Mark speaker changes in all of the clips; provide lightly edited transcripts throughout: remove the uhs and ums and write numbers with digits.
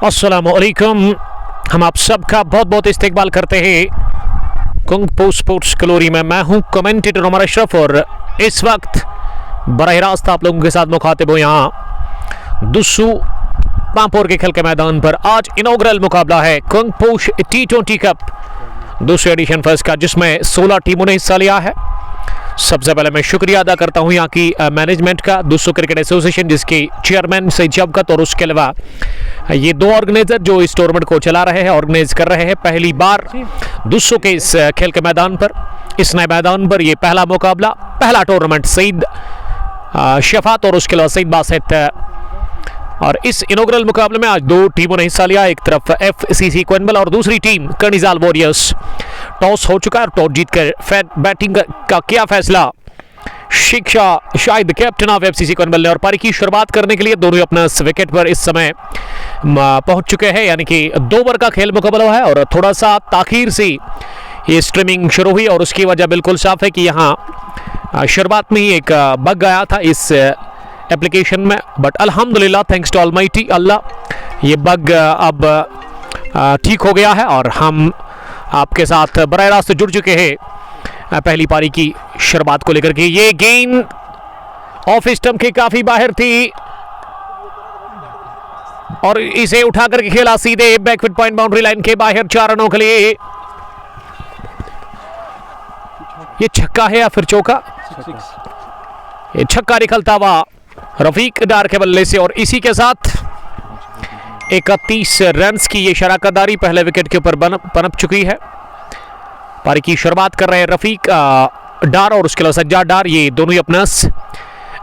Speaker 1: अस्सलामुअलैकुम। हम आप सबका बहुत बहुत इस्तकबाल करते हैं कुंग पो स्पोर्ट्स ग्लोरी में। मैं हूं कमेंटेटर उमर अशरफ और इस वक्त बराह रास्त आप लोगों के साथ मुखातिब हूं यहाँ दुस्सू पांपोर के खेल के मैदान पर। आज इनॉग्रल मुकाबला है कुंग पो T20 कप दूसरे एडिशन फर्स्ट का, जिसमें 16 टीमों ने हिस्सा लिया है। सबसे पहले मैं शुक्रिया अदा करता हूं यहाँ की मैनेजमेंट का, दुस्सू क्रिकेट एसोसिएशन, जिसके चेयरमैन सईद शवकत, और उसके अलावा ये दो ऑर्गेनाइजर जो इस टूर्नामेंट को चला रहे हैं, ऑर्गेनाइज कर रहे हैं। पहली बार दुस्सू के इस खेल के मैदान पर, इस नए मैदान पर ये पहला मुकाबला, पहला टूर्नामेंट सईद शफात और उसके अलावा सईद बासित। और इस इनॉग्रल मुकाबले में आज दो टीमों ने हिस्सा लिया। एक तरफ FCC क्वेनबल और दूसरी टीम कर्निजाल वॉरियर्स। टॉस हो चुका है, टॉस जीतकर बैटिंग का किया फैसला शिक्षा शाहिद कैप्टन ऑफ FCC क्वेनबल ने, और पारी की शुरुआत करने के लिए दोनों अपना विकेट पर इस समय पहुंच चुके हैं। यानी कि 2 ओवर का खेल मुकम्मल हुआ है और थोड़ा सा ताखीर से ये स्ट्रीमिंग शुरू हुई, और उसकी वजह बिल्कुल साफ है कि यहाँ शुरुआत में ही एक बग आया था इस एप्लीकेशन में, बट अल्हम्दुलिल्लाह थैंक्स टू ऑलमाइटी अल्लाह ये बग अब ठीक हो गया है और हम आपके साथ बराह रास्त जुड़ चुके हैं पहली पारी की शुरुआत को लेकर के। ये गेंद ऑफ स्टंप के काफी बाहर थी और इसे उठा करके खेला सीधे बैकफुट पॉइंट बाउंड्री लाइन के बाहर 4 रनों के लिए। ये छक्का है या फिर चौका? ये छक्का निकलता हुआ रफीक डार के बल्ले से, और इसी के साथ 31 रन्स की ये शराकतदारी पहले विकेट के ऊपर पनप चुकी है। पारी की शुरुआत कर रहे हैं रफीक डार और उसके अलावा सज्जाद डार, ये दोनों ही अपना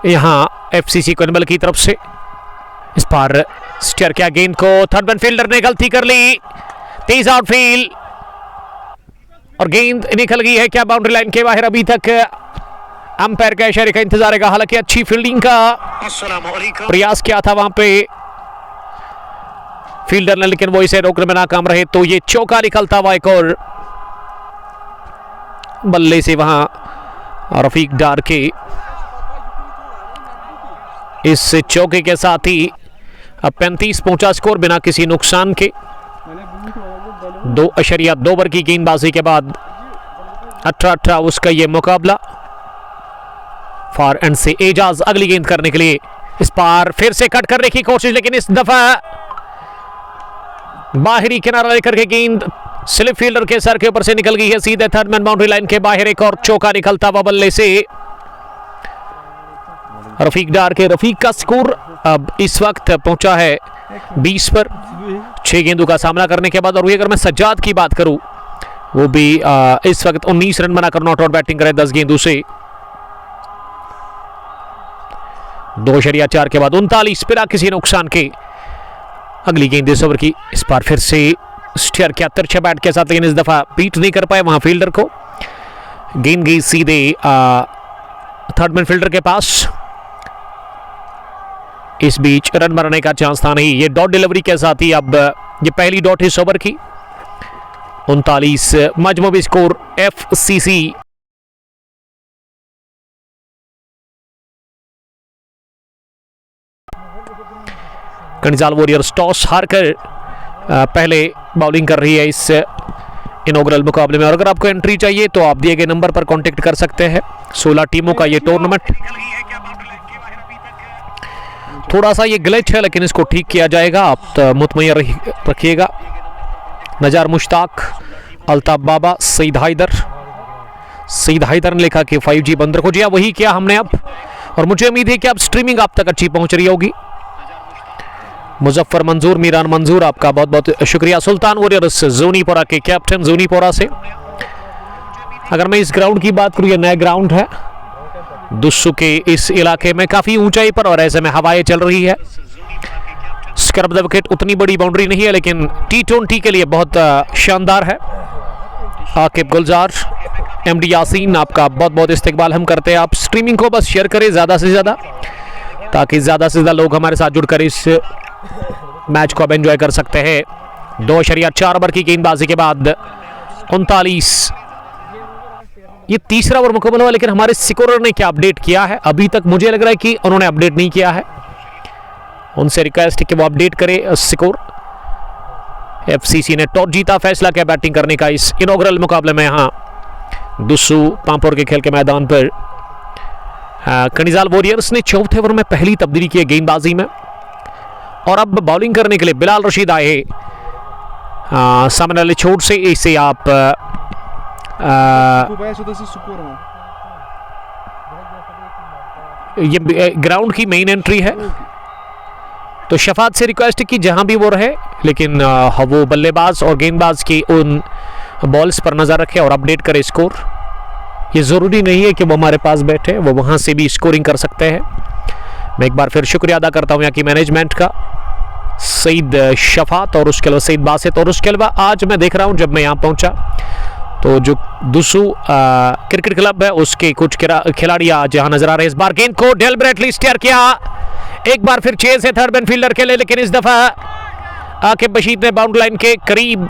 Speaker 1: यहाँ FCC क्वेनबल की तरफ से। इस बार स्टेयर किया गेंद को, थर्ड मैन फील्डर ने गलती कर ली, तेज आउटफील्ड और गेंद निकल गई है क्या बाउंड्री लाइन के बाहर। अभी तक अंपायर का इशारे का इंतजार है, हालांकि अच्छी फील्डिंग का प्रयास किया था वहां पे फील्डर ने, लेकिन वो इसे रोकने में नाकाम रहे। तो ये चौका निकलता हुआ एक और बल्ले से वहां रफीक डार के। इस चौके के साथ ही अब 35 पहुंचा स्कोर बिना किसी नुकसान के। 2.2 ओवर की गेंदबाजी के बाद 18-18 उसका ये मुकाबला। फॉर एंड से एजाज अगली गेंद करने के लिए, इस बार फिर से कट करने की कोशिश, लेकिन इस दफा बाहरी किनारा लेकर के गेंद स्लिप फील्डर के सर के ऊपर से निकल गई है सीधे थर्ड मैन बाउंड्री लाइन के बाहर। एक और चौका निकलता हुआ बल्ले से रफीक डार के। रफीक का स्कोर अब इस वक्त पहुंचा है 20 पर 6 गेंदों का सामना करने के बाद। और वही अगर मैं सज्जाद की बात करूं, वो भी इस वक्त 19 रन बनाकर नॉट आउट बैटिंग करे 10 गेंदों से। 2.4 के बाद 39 बिना किसी नुकसान के अगली गेंद इस ओवर की। इस बार फिर से स्टेयर किया तिरछे बैट के साथ, लेकिन इस दफा बीट नहीं कर पाए वहां फील्डर को। गेंद गई सीधे थर्ड मैन फील्डर के पास। इस बीच रन बनाने का चांस था नहीं। ये डॉट डिलीवरी के साथ ही अब ये पहली डॉट इस ओवर की। 39 मजमूई स्कोर FCC कर्निजाल वॉरियर्स टॉस हारकर पहले बॉलिंग कर रही है इस इनॉग्रल मुकाबले में। और अगर आपको एंट्री चाहिए तो आप दिए गए नंबर पर कांटेक्ट कर सकते हैं। 16 टीमों का ये टूर्नामेंट, थोड़ा सा ये ग्लिच है लेकिन इसको ठीक किया जाएगा, आप तो मुतमईन रखिएगा। नजार मुश्ताक, अल्ताफ बाबा, सईद हैदर ने लिखा कि 5G बंद रखो। जी हाँ, वही किया हमने अब, और मुझे उम्मीद है कि अब स्ट्रीमिंग आप तक अच्छी पहुंच रही होगी। मुजफ्फर मंजूर, मीरान मंजूर, आपका बहुत बहुत शुक्रिया। सुल्तान वॉरियर्स जोनीपोरा के कैप्टन जोनीपोरा से। अगर मैं इस ग्राउंड की बात करूं, ये नया ग्राउंड है दुस्सू के इस इलाके में, काफी ऊंचाई पर, और ऐसे में हवाएं चल रही है। स्क्रब द विकेट उतनी बड़ी बाउंड्री नहीं है, लेकिन T20 के लिए बहुत शानदार है। आकिब गुलजार, MD यासीन, आपका बहुत बहुत इस्तकबाल हम करते हैं। आप स्ट्रीमिंग को बस शेयर करें ज़्यादा से ज़्यादा, ताकि ज़्यादा से ज़्यादा लोग हमारे साथ जुड़कर इस मैच को अब एंजॉय कर सकते हैं। 2.4 ओवर की गेंदबाजी के बाद 39, ये तीसरा ओवर मुकम्मल हुआ, लेकिन हमारे स्कोरर ने क्या अपडेट किया है अभी तक? मुझे लग रहा है कि उन्होंने अपडेट नहीं किया है। उनसे रिक्वेस्ट है कि वो अपडेट करें स्कोर। एफसीसी ने टॉस जीता, फैसला किया बैटिंग करने का इस इनॉग्रल मुकाबले में। यहाँ दुस्सू पांपोर के खेल के मैदान पर कनिजाल वॉरियर्स ने चौथे ओवर में पहली तब्दीली की गेंदबाजी में, और अब बॉलिंग करने के लिए बिलाल रशीद आए सामने वाले छोर से। इसे आप ये ग्राउंड की मेन एंट्री है, तो शफात से रिक्वेस्ट की जहां भी वो रहे, लेकिन वो बल्लेबाज और गेंदबाज की उन बॉल्स पर नजर रखे और अपडेट करे स्कोर। ये ज़रूरी नहीं है कि वो हमारे पास बैठे, वो वहाँ से भी स्कोरिंग कर सकते हैं। मैं एक बार फिर शुक्रिया अदा करता हूँ यहाँ की मैनेजमेंट का, सईद शफात और उसके अलावा सईद बासित, और उसके अलावा आज मैं देख रहा हूँ जब मैं यहाँ पहुँचा तो जो दुस्सू क्रिकेट क्लब है उसके कुछ खिलाड़ी आज यहाँ नजर आ रहे हैं। इस बार गेंद को डेलिबरेटली स्टीयर किया, एक बार फिर चेज है थर्ड मैन फील्डर के लिए, लेकिन इस दफा आकिब बशीर ने बाउंड्री लाइन के करीब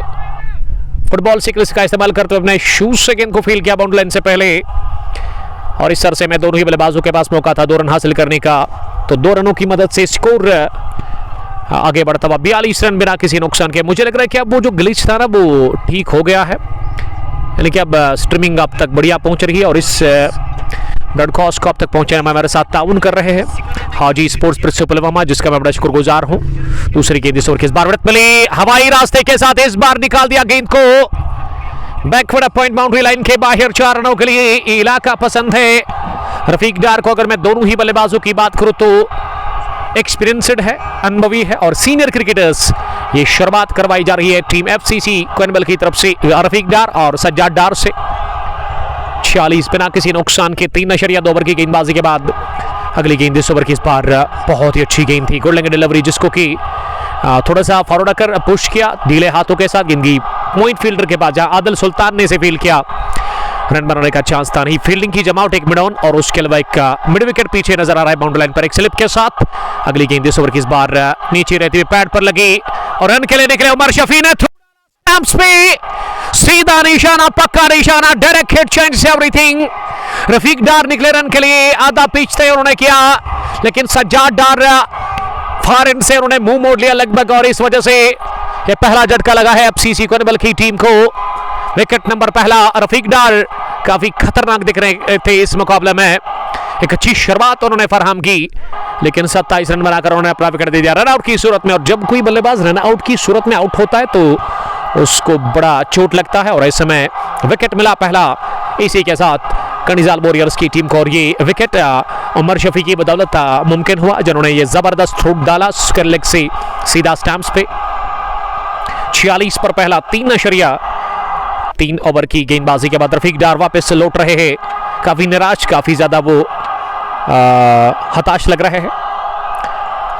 Speaker 1: फुटबॉल सिकल्स का इस्तेमाल करते हुए अपने शूज से गेंद को फील किया बाउंड्री लाइन से पहले, और इस तरह से मैं दोनों ही बल्लेबाजों के पास मौका था 2 रन हासिल करने का। तो 2 रनों की मदद से स्कोर आगे बढ़ता हुआ 42 रन बिना किसी नुकसान के। मुझे लग रहा है कि अब वो जो ग्लिच था ना वो ठीक हो गया है, यानी कि अब स्ट्रीमिंग अब तक बढ़िया पहुंच रही है, और इस ब्रॉडकास्ट को अब तक पहुंचाने में हमारे साथ ताउन कर रहे हैं हाजी स्पोर्ट्स प्रेस पुलवामा, जिसका मैं बड़ा शुक्रगुजार हूं। दूसरी गेंद इस ओवर की इस बार विकेट मिली हवाई रास्ते के साथ, इस बार निकाल दिया गेंद को बैकवर्ड पॉइंट बाउंड्री लाइन के बाहर। 4 रनों के लिए इलाका पसंद है रफीक डार को। अगर मैं दोनों ही बल्लेबाजों की बात करूं तो एक्सपीरियंस्ड है, अनुभवी है, और सीनियर क्रिकेटर्स ये शुरुआत करवाई जा रही है टीम एफसीसी कोइनबल की तरफ से रफीक डार और सज्जाद डार से। 46 बिना किसी नुकसान के 3.2 ओवर की गेंदबाजी के बाद अगली गेंद इस ओवर की इस बार बहुत ही अच्छी गेंद थी, गुड लेग डिलीवरी, जिसको कि थोड़ा सा फॉरवर्ड कर पुश किया ढीले हाथों के साथ। गेंद पॉइंट फील्डर के पास जहां आदिल सुल्तान ने इसे फील्ड किया, रन बनाने का चांस था नहीं। फील्डिंग की जमावट एक मिड ऑन, और उसके अलावा एक मिड विकेट पीछे नजर आ रहा है बाउंड्री लाइन पर एक स्लिप के साथ। अगली गेंद इस ओवर की इस बार नीचे रहती हुई पैड पर लगी, और रन के लिए निकले उमर शफी ने पे सीधा निशाना, पक्का निशाना, direct hit, change everything. Rafiq Dar निकले रन के लिए, आधा पिच तय उन्होंने किया, लेकिन सज्जाद डार फार इन से उन्होंने मुंह मोड़ लिया लगभग, और इस वजह से यह पहला झटका लगा है एफसीसी कोइनबल की टीम को। विकेट नंबर पहला रफीक डार काफी खतरनाक दिख रहे थे इस मुकाबले में, एक अच्छी शुरुआत उन्होंने फराहम की, लेकिन 27 रन बनाकर उन्होंने अपना विकेट दे दिया रन आउट की सूरत में। और जब कोई बल्लेबाज रन आउट की सूरत में आउट होता है तो उसको बड़ा चोट लगता है, और इस समय विकेट मिला पहला इसी के साथ कनिजाल वॉरियर्स की टीम को, और ये विकेट उमर शफी की बदौलत मुमकिन हुआ, जिन्होंने ये जबरदस्त थ्रो डाला स्क्वायर लेग से सीधा स्टैम्प्स पे। 46 पर पहला 3 ओवर की गेंदबाजी के बाद रफीक डार वापस से लौट रहे हैं, काफी निराश, काफी ज्यादा वो हताश लग रहे हैं।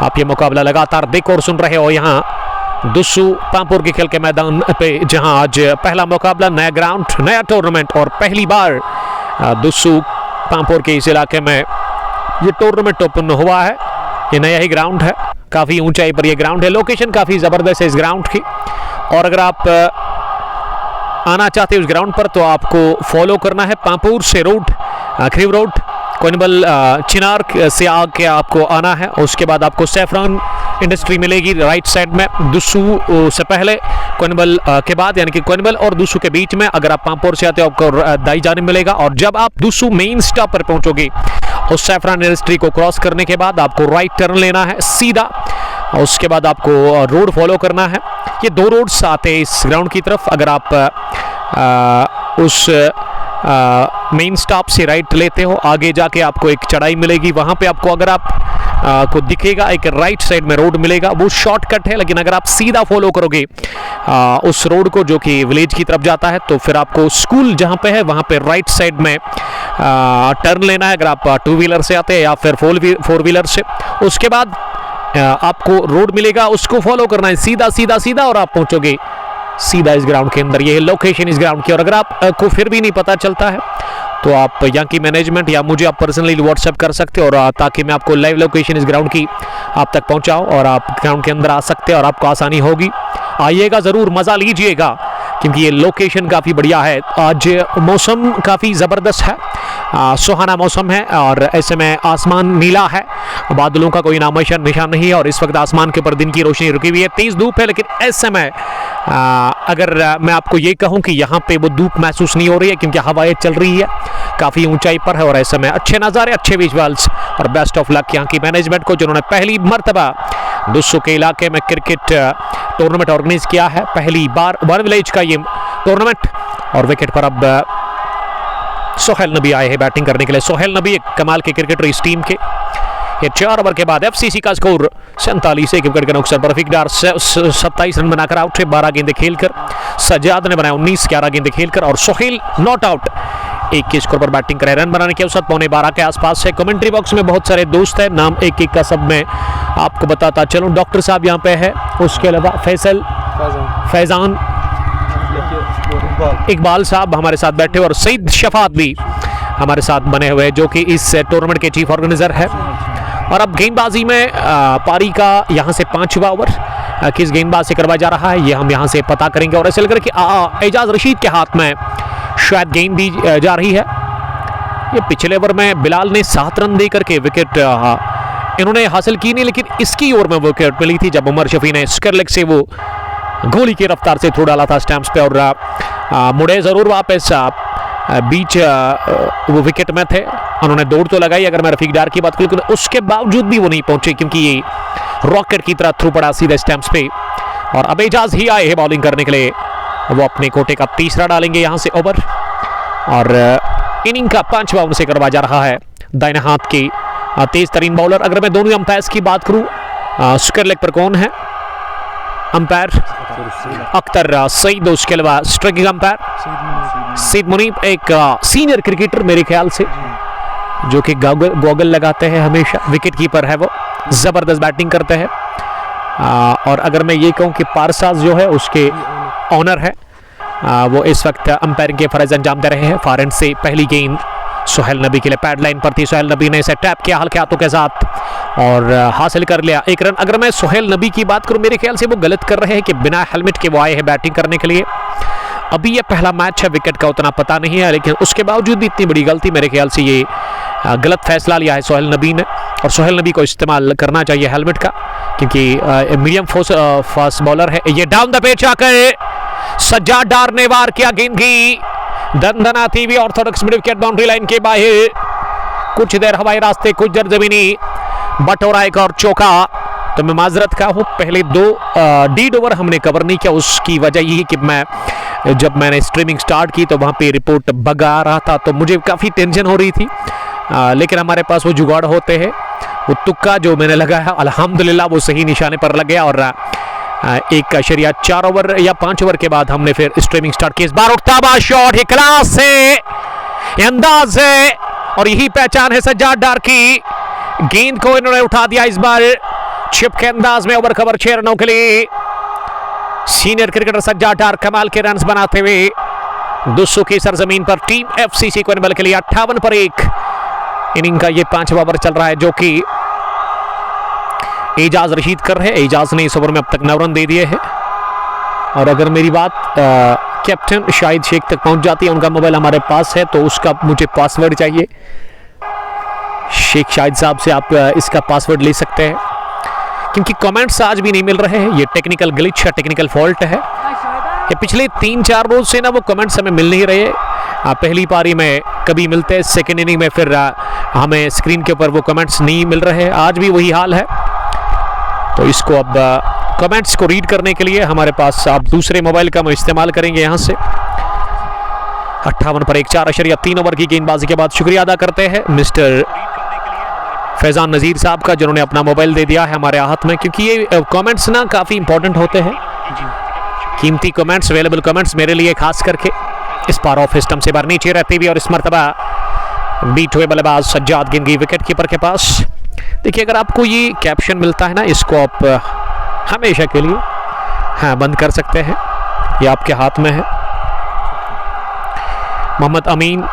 Speaker 1: आप ये मुकाबला लगातार देख और सुन रहे हो यहाँ दुस्सू पांपोर के खेल के मैदान पे, जहां आज पहला मुकाबला, नया ग्राउंड, नया टूर्नामेंट, और पहली बार दुस्सू पांपोर के इस इलाके में ये टूर्नामेंट ओपन हुआ है। ये नया ही ग्राउंड है, काफी ऊंचाई पर ये ग्राउंड है, लोकेशन काफी जबरदस्त है इस ग्राउंड की, और अगर आप आना चाहते हो उस ग्राउंड पर तो आपको फॉलो करना है पांपोर से रोड, खरीव रोड, कोइनबल चिनार से आके आपको आना है। उसके बाद आपको सैफरान इंडस्ट्री मिलेगी राइट साइड में, दुस्सू से पहले, कोइनबल के बाद, यानी कि कोइनबल और दुस्सू के बीच में। अगर आप पांपोर से आते हो आपको दाई जानिब मिलेगा, और जब आप दुस्सू मेन स्टॉप पर पहुंचोगे उस सैफरान इंडस्ट्री को क्रॉस करने के बाद आपको राइट टर्न लेना है सीधा, और उसके बाद आपको रोड फॉलो करना है। ये 2 रोड्स आते हैं इस ग्राउंड की तरफ। अगर आप उस मेन स्टॉप से राइट लेते हो, आगे जाके आपको एक चढ़ाई मिलेगी, वहां पे आपको, अगर आप को दिखेगा एक राइट साइड में रोड मिलेगा, वो शॉर्टकट है, लेकिन अगर आप सीधा फॉलो करोगे उस रोड को जो कि विलेज की तरफ जाता है, तो फिर आपको स्कूल जहां पे है वहां पे राइट साइड में टर्न लेना है, अगर आप 2 व्हीलर से आते हैं या फिर 4 व्हीलर से। उसके बाद आपको रोड मिलेगा, उसको फॉलो करना है सीधा सीधा सीधा, और आप पहुंचोगे सीधा इस ग्राउंड के अंदर। ये लोकेशन इस ग्राउंड की, और अगर आपको फिर भी नहीं पता चलता है तो आप यहाँ की मैनेजमेंट या मुझे आप पर्सनली व्हाट्सएप कर सकते हो, और ताकि मैं आपको लाइव लोकेशन इस ग्राउंड की आप तक पहुँचाऊँ, और आप ग्राउंड के अंदर आ सकते हैं और आपको आसानी होगी। आइएगा ज़रूर, मज़ा लीजिएगा, क्योंकि ये लोकेशन काफ़ी बढ़िया है। आज मौसम काफ़ी ज़बरदस्त है, सुहाना मौसम है और ऐसे में आसमान नीला है, बादलों का कोई नामोनिशान निशान नहीं है और इस वक्त आसमान के ऊपर दिन की रोशनी रुकी हुई है, तेज धूप है। लेकिन ऐसे में अगर मैं आपको ये कहूँ कि यहाँ पे वो धूप महसूस नहीं हो रही है क्योंकि हवाएं चल रही है, काफ़ी ऊंचाई पर है और ऐसे में अच्छे नज़ारे, अच्छे विजुअल्स और बेस्ट ऑफ लक यहाँ की मैनेजमेंट को जिन्होंने पहली मर्तबा दुस्सू के इलाके में क्रिकेट टूर्नामेंट ऑर्गेनाइज किया है। पहली बार वन विलेज का ये टूर्नामेंट और विकेट पर अब सोहेल नबी आए हैं बैटिंग करने के लिए। सोहेल नबी एक कमाल के क्रिकेटर इस टीम के। ये 4 ओवर के बाद एफसीसी का स्कोर 47 एक विकेट के नुकसान पर रफीकदार 27 रन बनाकर आउट है 12 गेंदें खेलकर। सज्जाद ने बनाया 19 11 गेंदें खेलकर और सोहेल नॉट आउट 1 के स्कोर पर बैटिंग करे। रन बनाने के औसत 12:15 के आसपास है। कमेंट्री बॉक्स में बहुत सारे दोस्त हैं, नाम एक एक का सब मैं आपको बताता चलूँ। डॉक्टर साहब यहाँ पे है, उसके अलावा फैजान, इकबाल साहब हमारे साथ बैठे और सईद शफात भी हमारे साथ बने हुए जो कि इस टूर्नामेंट के चीफ ऑर्गेनाइजर है। और अब गेंदबाजी में पारी का यहाँ से 5वां ओवर किस गेंदबाज से करवाया जा रहा है ये हम यहाँ से पता करेंगे। और ऐसे लग रहा है कि एजाज रशीद के हाथ में शायद गेंद दी जा रही है। ये पिछले ओवर में बिलाल ने 7 रन दे करके विकेट इन्होंने हासिल की नहीं, लेकिन इसकी ओवर में विकेट मिली थी जब उमर शफी ने स्क्वायर लेग से वो गोली की रफ्तार से थ्रो डाला था स्टैम्प्स पे और मुड़े ज़रूर वापस बीच वो विकेट में थे। उन्होंने दौड़ तो लगाई अगर मैं रफीकदार की बात करूँ, लेकिन उसके बावजूद भी वो नहीं पहुंचे क्योंकि ये रॉकेट की तरह थ्रू पड़ा सीधे स्टैम्प्स पे। और अब एजाज ही आए हैं बॉलिंग करने के लिए, वो अपने कोटे का 3रा डालेंगे यहाँ से ओवर और इनिंग का 5वां उनसे करवाया जा रहा है। दाहिने हाथ के तेज तरीन बॉलर। अगर मैं दोनों अंपायर्स की बात करूँ, स्क्वायर लेग पर कौन है अंपायर? अख्तर सईद, उसके अलावा स्ट्राइकिंग अंपायर सईद मुनीब, एक सीनियर क्रिकेटर मेरे ख्याल से जो कि गॉगल लगाते हैं हमेशा। विकेट कीपर है वो, ज़बरदस्त बैटिंग करते हैं। और अगर मैं ये कहूँ कि पारसाज जो है उसके ऑनर है, वो इस वक्त अंपायरिंग के फर्ज अंजाम दे रहे हैं। फॉरएंड से पहली गेंद सोहेल नबी के लिए पैड लाइन पर थी, सोहेल नबी ने इसे टैप किया हल्के हाथों के साथ और हासिल कर लिया 1 रन। अगर मैं सोहेल नबी की बात करूं, मेरे ख्याल से वो गलत कर रहे हैं कि बिना हेलमेट के वो आए हैं बैटिंग करने के लिए। अभी ये पहला मैच है, विकेट का उतना पता नहीं है, लेकिन उसके बावजूद भी इतनी बड़ी गलती, मेरे ख्याल से ये गलत फैसला लिया है सोहेल नबी ने। और सोहेल नबी को इस्तेमाल करना चाहिए हेलमेट का क्योंकि मीडियम फास्ट बॉलर है। ये डाउन द पिच आकर सज्जाद डार ने वार किया गेंद की दंदनाती हुई Orthodox mid wicket boundary line के बाहर। कुछ देर हवाई रास्ते, कुछ देर जमीनी, बटोरा एक और चौका। तो मैं माजरत का हूँ, पहले 2 डीड ओवर हमने कवर नहीं किया। उसकी वजह यही कि जब मैंने स्ट्रीमिंग स्टार्ट की तो वहाँ पे रिपोर्ट बग आ रहा था तो मुझे काफ़ी टेंशन हो रही थी। लेकिन हमारे पास वो जुगाड़ होते हैं, वो तुक्का जो मैंने लगाया अल्हम्दुलिल्लाह वो सही निशाने पर लग गया। और 1.4 ओवर या 5 ओवर के बाद हमने फिर स्ट्रीमिंग स्टार्ट की। इस बार उठता हुआ शॉट ही क्लास से, अंदाज है और यही पहचान है सज्जाद डार की। गेंद को इन्होंने उठा दिया इस बार छिप के अंदाज में। ओवर कवर 6 रनों के लिए सीनियर क्रिकेटर सज्जाद डार कमाल के रन्स बनाते हुए दुस्सू की सरजमीन पर टीम एफसीसी कोइनबल के लिए 58 पर 1 इनिंग का ये 5वां ओवर चल रहा है जो कि एजाज रशीद कर रहे हैं। एजाज ने इस ओवर में अब तक 9 रन दे दिए हैं। और अगर मेरी बात कैप्टन शाहिद शेख तक पहुंच जाती है, उनका मोबाइल हमारे पास है तो उसका मुझे पासवर्ड चाहिए। शेख शाहिद साहब से आप इसका पासवर्ड ले सकते हैं क्योंकि कमेंट्स आज भी नहीं मिल रहे हैं। ये टेक्निकल ग्लिच है, टेक्निकल फॉल्ट है। ये पिछले 3-4 रोज से ना वो कमेंट्स हमें मिल नहीं रहे। पहली पारी में कभी मिलते हैं, सेकेंड इनिंग में फिर हमें स्क्रीन के ऊपर वो कमेंट्स नहीं मिल रहे हैं। आज भी वही हाल है। तो इसको अब कमेंट्स को रीड करने के लिए हमारे पास आप दूसरे मोबाइल का हम इस्तेमाल करेंगे। यहाँ से 58 पर 1 4.3 ओवर की गेंदबाजी के बाद शुक्रिया अदा करते हैं मिस्टर फैजान नज़ीर साहब का जिन्होंने अपना मोबाइल दे दिया है हमारे हाथ में, क्योंकि ये कमेंट्स ना काफ़ी इंपॉर्टेंट होते हैं। कीमती कमेंट्स, अवेलेबल कमेंट्स मेरे लिए खास करके। इस पार ऑफ स्टंप से बार नीचे रहती हुई और इस मरतबा बीट हुए बल्लेबाज सज्जाद गेंद गई विकेट कीपर के पास। देखिए अगर आपको ये कैप्शन मिलता है ना, इसको आप हमेशा के लिए बंद कर सकते हैं, ये आपके हाथ में है। मोहम्मद अमीन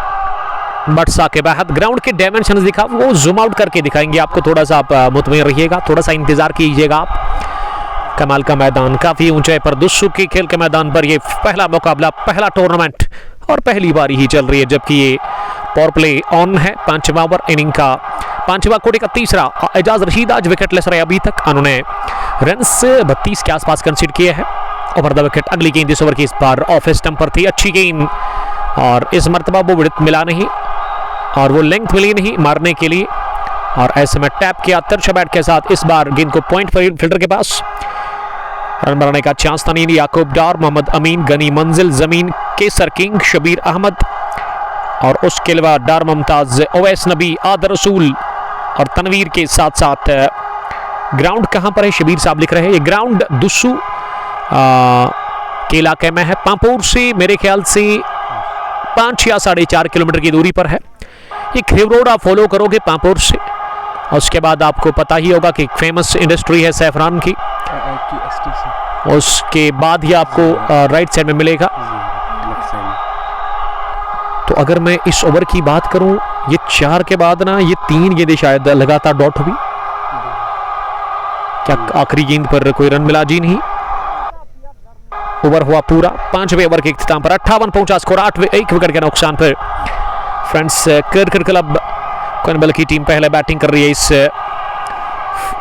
Speaker 1: बटसा के बाद ग्राउंड के डायमेंशंस दिखा, वो जूम आउट करके दिखाएंगे आपको, थोड़ा सा आप मुतमईन रहिएगा, थोड़ा सा इंतजार कीजिएगा आप। कमाल का मैदान, काफ़ी ऊंचाई पर दुस्सू के खेल के मैदान पर ये पहला मुकाबला, पहला टूर्नामेंट और पहली बारी ही चल रही है, जबकि ये पावर प्ले ऑन है। 5वां ओवर इनिंग का 5वां कोटे का तीसरा। एजाज रशीद आज विकेटलेस रहे अभी तक। उन्होंने रन्स 32 के आसपास कंसीड किए हैं। ओवर द विकेट अगली गेंद इस ओवर की इस बार ऑफ स्टंप पर थी। अच्छी गेंद और इस मरतबा वो विड्थ मिला नहीं और वो लेंथ मिली नहीं मारने के लिए और ऐसे में टैप किया तिरछा बैट के साथ। इस बार गेंद को पॉइंट फील्डर के पास रन बनाने का चांस था नहीं। याकूब डार, मोहम्मद अमीन, गनी मंजिल, जमीन, केसर किंग, शबीर अहमद और उसके अलावा डार मुमताज, ओवैस नबी, आदर रसूल और तनवीर के साथ साथ ग्राउंड कहां पर है शबीर साहब लिख रहे हैं। ये ग्राउंड दुस्सू के इलाके में है। पांपोर से मेरे ख्याल से 5 या 4.5 किलोमीटर की दूरी पर है। ये खिव रोड आप फॉलो करोगे पांपोर से और उसके बाद आपको पता ही होगा कि फेमस इंडस्ट्री है सैफरान की। उसके बाद ही आपको राइट साइड में मिलेगा। तो अगर मैं इस ओवर की बात करूं, ये 4 के बाद ना ये 3 गेंदें शायद लगातार डॉट हुई। क्या आखिरी गेंद पर कोई रन मिला? जी नहीं। ओवर हुआ पूरा। 5वें ओवर के इख्तिताम पर 58 पहुंचा स्कोर। 1 विकेट के नुकसान पर फ्रेंड्स क्रिकेट क्लब कनबल की टीम पहले बैटिंग कर रही है इस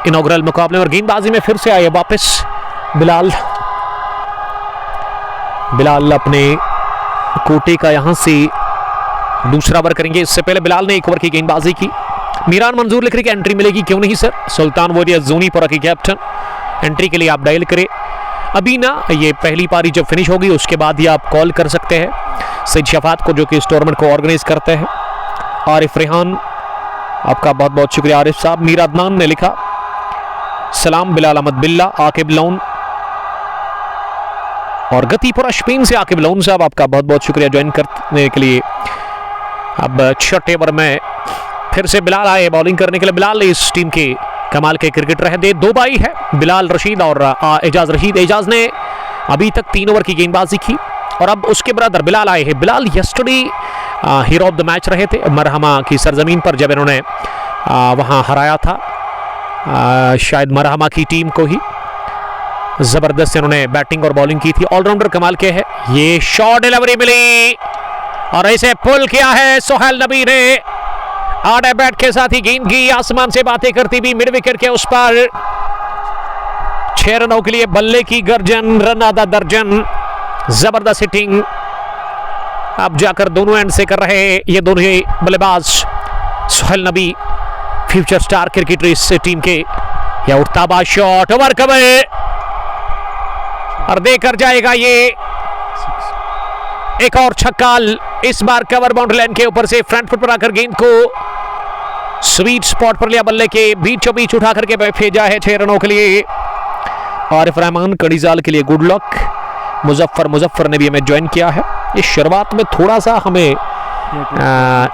Speaker 1: इनॉग्रल मुकाबले में और गेंदबाजी में फिर से आए वापस बिलाल अपने कोटे का यहां से दूसरा ओवर करेंगे। इससे पहले बिलाल ने 1 ओवर की गेंदबाजी की। मीरान मंजूर लिख रही कि एंट्री मिलेगी। क्यों नहीं सर। सुल्तान वोरिया जोनीपुरा की कैप्टन, एंट्री के लिए आप डायल करें अभी ना। ये पहली पारी जब फिनिश होगी उसके बाद ही आप कॉल कर सकते हैं सईद शफात को जो कि इस टूर्नामेंट को ऑर्गेनाइज करते हैं। आरिफ रेहान, आपका बहुत बहुत शुक्रिया आरिफ साहब। मीर अदनान ने लिखा सलाम। बिलाल अहमद बिल्ला, आकिब लोन और गतिपुरा शपीन से आकिब लोन साहब, आपका बहुत बहुत शुक्रिया ज्वाइन करने के लिए। अब 6 ओवर में फिर से बिलाल आए बॉलिंग करने के लिए। बिलाल इस टीम के कमाल के क्रिकेटर है। 2 भाई है बिलाल रशीद और एजाज रशीद। एजाज ने अभी तक 3 ओवर की गेंदबाजी की और अब उसके ब्रदर बिलाल आए हैं। Bilal yesterday hero of the match रहे थे मरहमा की सरजमीन पर जब इन्होंने वहां हराया था शायद मरहमा की टीम को ही। जबरदस्त इन्होंने बैटिंग और बॉलिंग की थी। ऑलराउंडर कमाल के है। ये शॉर्ट डिलीवरी मिली और इसे पुल किया है सोहेल नबी ने। आड़े बैट के साथ ही गेंद की आसमान से बातें करती हुई मिड विकेट के उस पर 6 रनों के लिए बल्ले की गर्जन, रन आधा दर्जन। जबरदस्त हिटिंग अब जाकर दोनों एंड से कर रहे ये दोनों ही बल्लेबाज। सोहेल नबी फ्यूचर स्टार क्रिकेटर इस टीम के। या उठताबाज शॉट, ओवर कवर और देकर जाएगा ये एक और छक्का। इस बार कवर बाउंड्री लाइन के ऊपर से फ्रंट फुट पर आकर गेंद को स्वीट स्पॉट पर लिया। बल्ले के बीचों बीच उठा करके भेजा है 6 रनों के लिए। आरिफ रहमान कड़ीजाल के लिए गुड लक। मुजफ्फर ने भी हमें ज्वाइन किया है। इस शुरुआत में थोड़ा सा हमें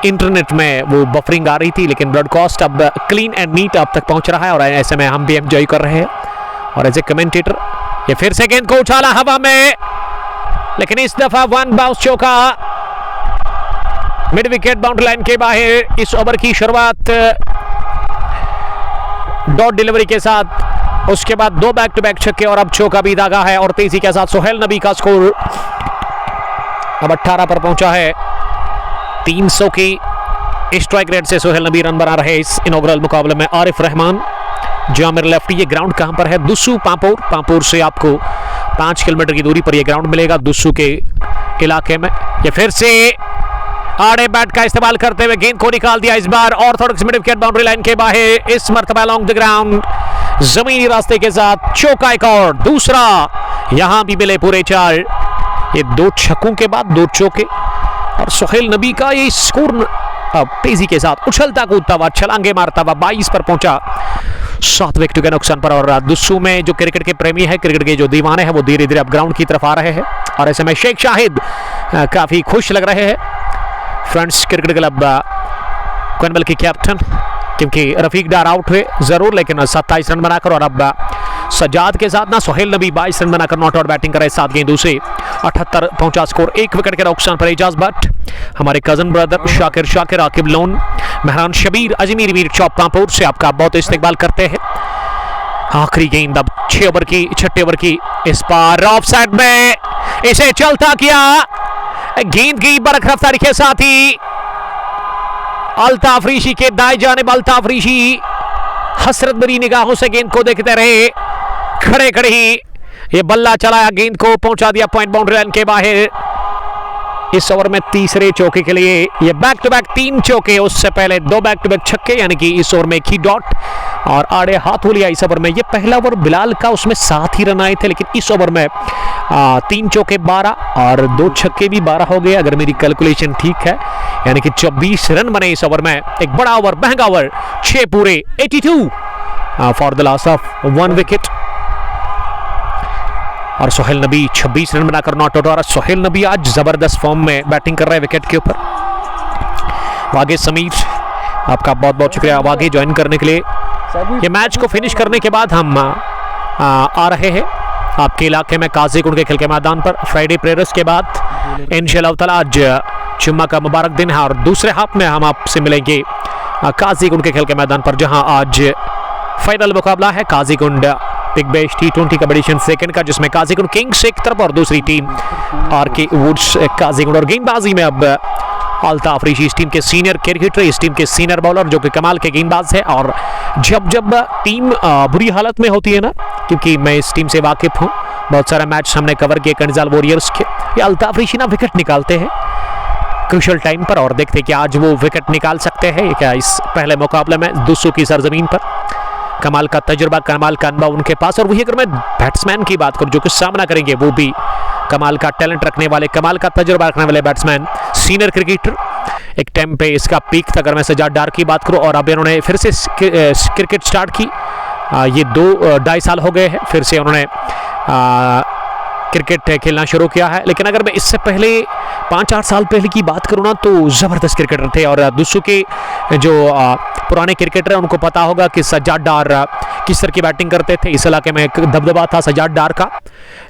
Speaker 1: इंटरनेट में वो बफरिंग आ रही थी लेकिन ब्रॉडकास्ट अब क्लीन एंड नीट आप तक पहुंच रहा है और ऐसे में हम भी एंजॉय कर रहे हैं। और एज ए कमेंटेटर ये फिर से गेंद को उछाला हवा में लेकिन इस दफा 1 बाउंस चौका मिड विकेट बाउंड्री लाइन के बाहर। इस ओवर की शुरुआत डॉट डिलीवरी के साथ, उसके बाद 2 बैक टू बैक छक्के और अब चौका भी दागा है और तेजी के साथ सोहेल नबी का स्कोर अब 18 पर पहुंचा है। 300 की स्ट्राइक रेट से सोहेल नबी रन बना रहे इस इनॉग्रल मुकाबले में। आरिफ रहमान जामिर लेफ्टी। ये ग्राउंड कहां पर है? दुस्सू पांपोर से आपको 5 किलोमीटर की दूरी पर यह ग्राउंड मिलेगा दुस्सू के इलाके में। ये फिर से आड़े बैट का इस्तेमाल करते हुए गेंद को निकाल दिया इस बार orthodox mid wicket boundary line के बाहर। इस मर्तबा लॉन्ग द ग्राउंड जमीनी रास्ते के साथ चौका एक और दूसरा। यहां भी मिले पूरे 4। ये 2 छक्कों के बाद 2 चौके और सोहेल नबी का ये स्कोर अब तेजी के साथ उछलता कूदता हुआ छलांगे मारता हुआ 22 पर पहुंचा 7 विकेट के नुकसान पर। और दुस्सू में जो क्रिकेट के प्रेमी है, क्रिकेट के जो दीवाने हैं वो धीरे धीरे अब ग्राउंड की तरफ आ रहे हैं और ऐसे में शेख शाहिद काफी खुश लग रहे हैं। फ्रेंड्स क्रिकेट क्लब कनबल की कैप्टन, क्योंकि रफीक डार आउट हुए जरूर लेकिन 27 रन बनाकर और अब सजाद के साथ ना सोहेल नबी 22 रन बनाकर नॉट आउट बैटिंग करे 7 गेंदों से 78 पहुंचा स्कोर। 1 विकेट के नुकसान पर एजाज भट्ट, हमारे कजन ब्रदर शाकिर, आकिब लोन, मेहरान शबीर, अजमीर मीर चौप पांपोर से आपका बहुत इस्तेकबाल करते हैं। आखिरी गेंद अब 6 ओवर की इस पार ऑफ साइड में इसे चलता किया। गेंद की बरख रफ्तारी के साथ ही अल्ताफ रीशी के दाएं जानिब अल्ताफ रीशी हसरत भरी निगाहों से गेंद को देखते रहे, खड़े खड़े ही ये बल्ला चलाया, गेंद को पहुंचा दिया पॉइंट बाउंड्री लाइन के बाहर। इस ओवर में तीसरे चौके के लिए ये बैक टू बैक 3 चौके, उससे पहले 2 बैक टू बैक छक्के, यानी कि इस ओवर में 1 ही डॉट और आड़े हाथ हो लिया इस ओवर में। ये पहला ओवर बिलाल का, उसमें 7 ही रन आए थे, लेकिन इस ओवर में 3 चौके 12 और 2 छक्के भी 12 हो गए अगर मेरी कैलकुलेशन ठीक है, यानी कि 24 रन बने इस ओवर में। एक बड़ा ओवर, महंगा ओवर, 6 पूरे 82 for the loss of 1 wicket. और सोहेल नबी 26 रन बनाकर नॉट आउट। और सोहेल नबी आज जबरदस्त फॉर्म में बैटिंग कर रहे हैं विकेट के ऊपर। वागे समीर, आपका बहुत बहुत शुक्रिया वागे ज्वाइन करने के लिए। ये मैच को फिनिश करने के बाद हम आ रहे हैं आपके इलाके में काजीकुंड के खेल के मैदान पर। फ्राइडे प्रेयर्स के बाद इंशाअल्लाह ताला आज जुम्मा का मुबारक दिन है और दूसरे हाफ में हम आपसे मिलेंगे काजीकुंड के खेल के मैदान पर, जहां आज फाइनल मुकाबला है Qazigund big bash T20 competition second का, जिसमें काजीकुंड किंग्स एक तरफ और दूसरी टीम आरके वुड्स काजीकुंड। और गेंदबाजी में अब अल्ताफ रीशी इस टीम के सीनियर क्रिकेटर, इस टीम के सीनियर बॉलर जो कि कमाल के गेंदबाज है। और जब जब टीम बुरी हालत में होती है ना, क्योंकि मैं इस टीम से वाकिफ हूँ, बहुत सारे मैच हमने कवर किए कंडिजाल वॉरियर्स के, ये अल्ताफ रीशी ना विकेट निकालते हैं क्रूशियल टाइम पर, और देखते हैं कि आज वो विकेट निकाल सकते हैं क्या इस पहले मुकाबले में दुस्सू की सरजमीन पर। कमाल का तजुर्बा, कमाल का अनुभव उनके पास। और वही अगर मैं बैट्समैन की बात करूं जो कि सामना करेंगे, वो भी कमाल का टैलेंट रखने वाले, कमाल का तजुर्बा रखने वाले बैट्समैन, सीनियर क्रिकेटर। एक टाइम पे इसका पीक था अगर मैं सजाद डार की बात करूं, और अब इन्होंने फिर से क्रिकेट स्टार्ट की। ये 2-2.5 साल हो गए हैं फिर से उन्होंने क्रिकेट खेलना शुरू किया है। लेकिन अगर मैं इससे पहले 5-8 साल पहले की बात करूँ ना, तो ज़बरदस्त क्रिकेटर थे। और दुस्सू के जो पुराने क्रिकेटर हैं उनको पता होगा कि सज्जाद डार किस तरह की बैटिंग करते थे। इस इलाके में एक दबदबा था सज्जाद डार का।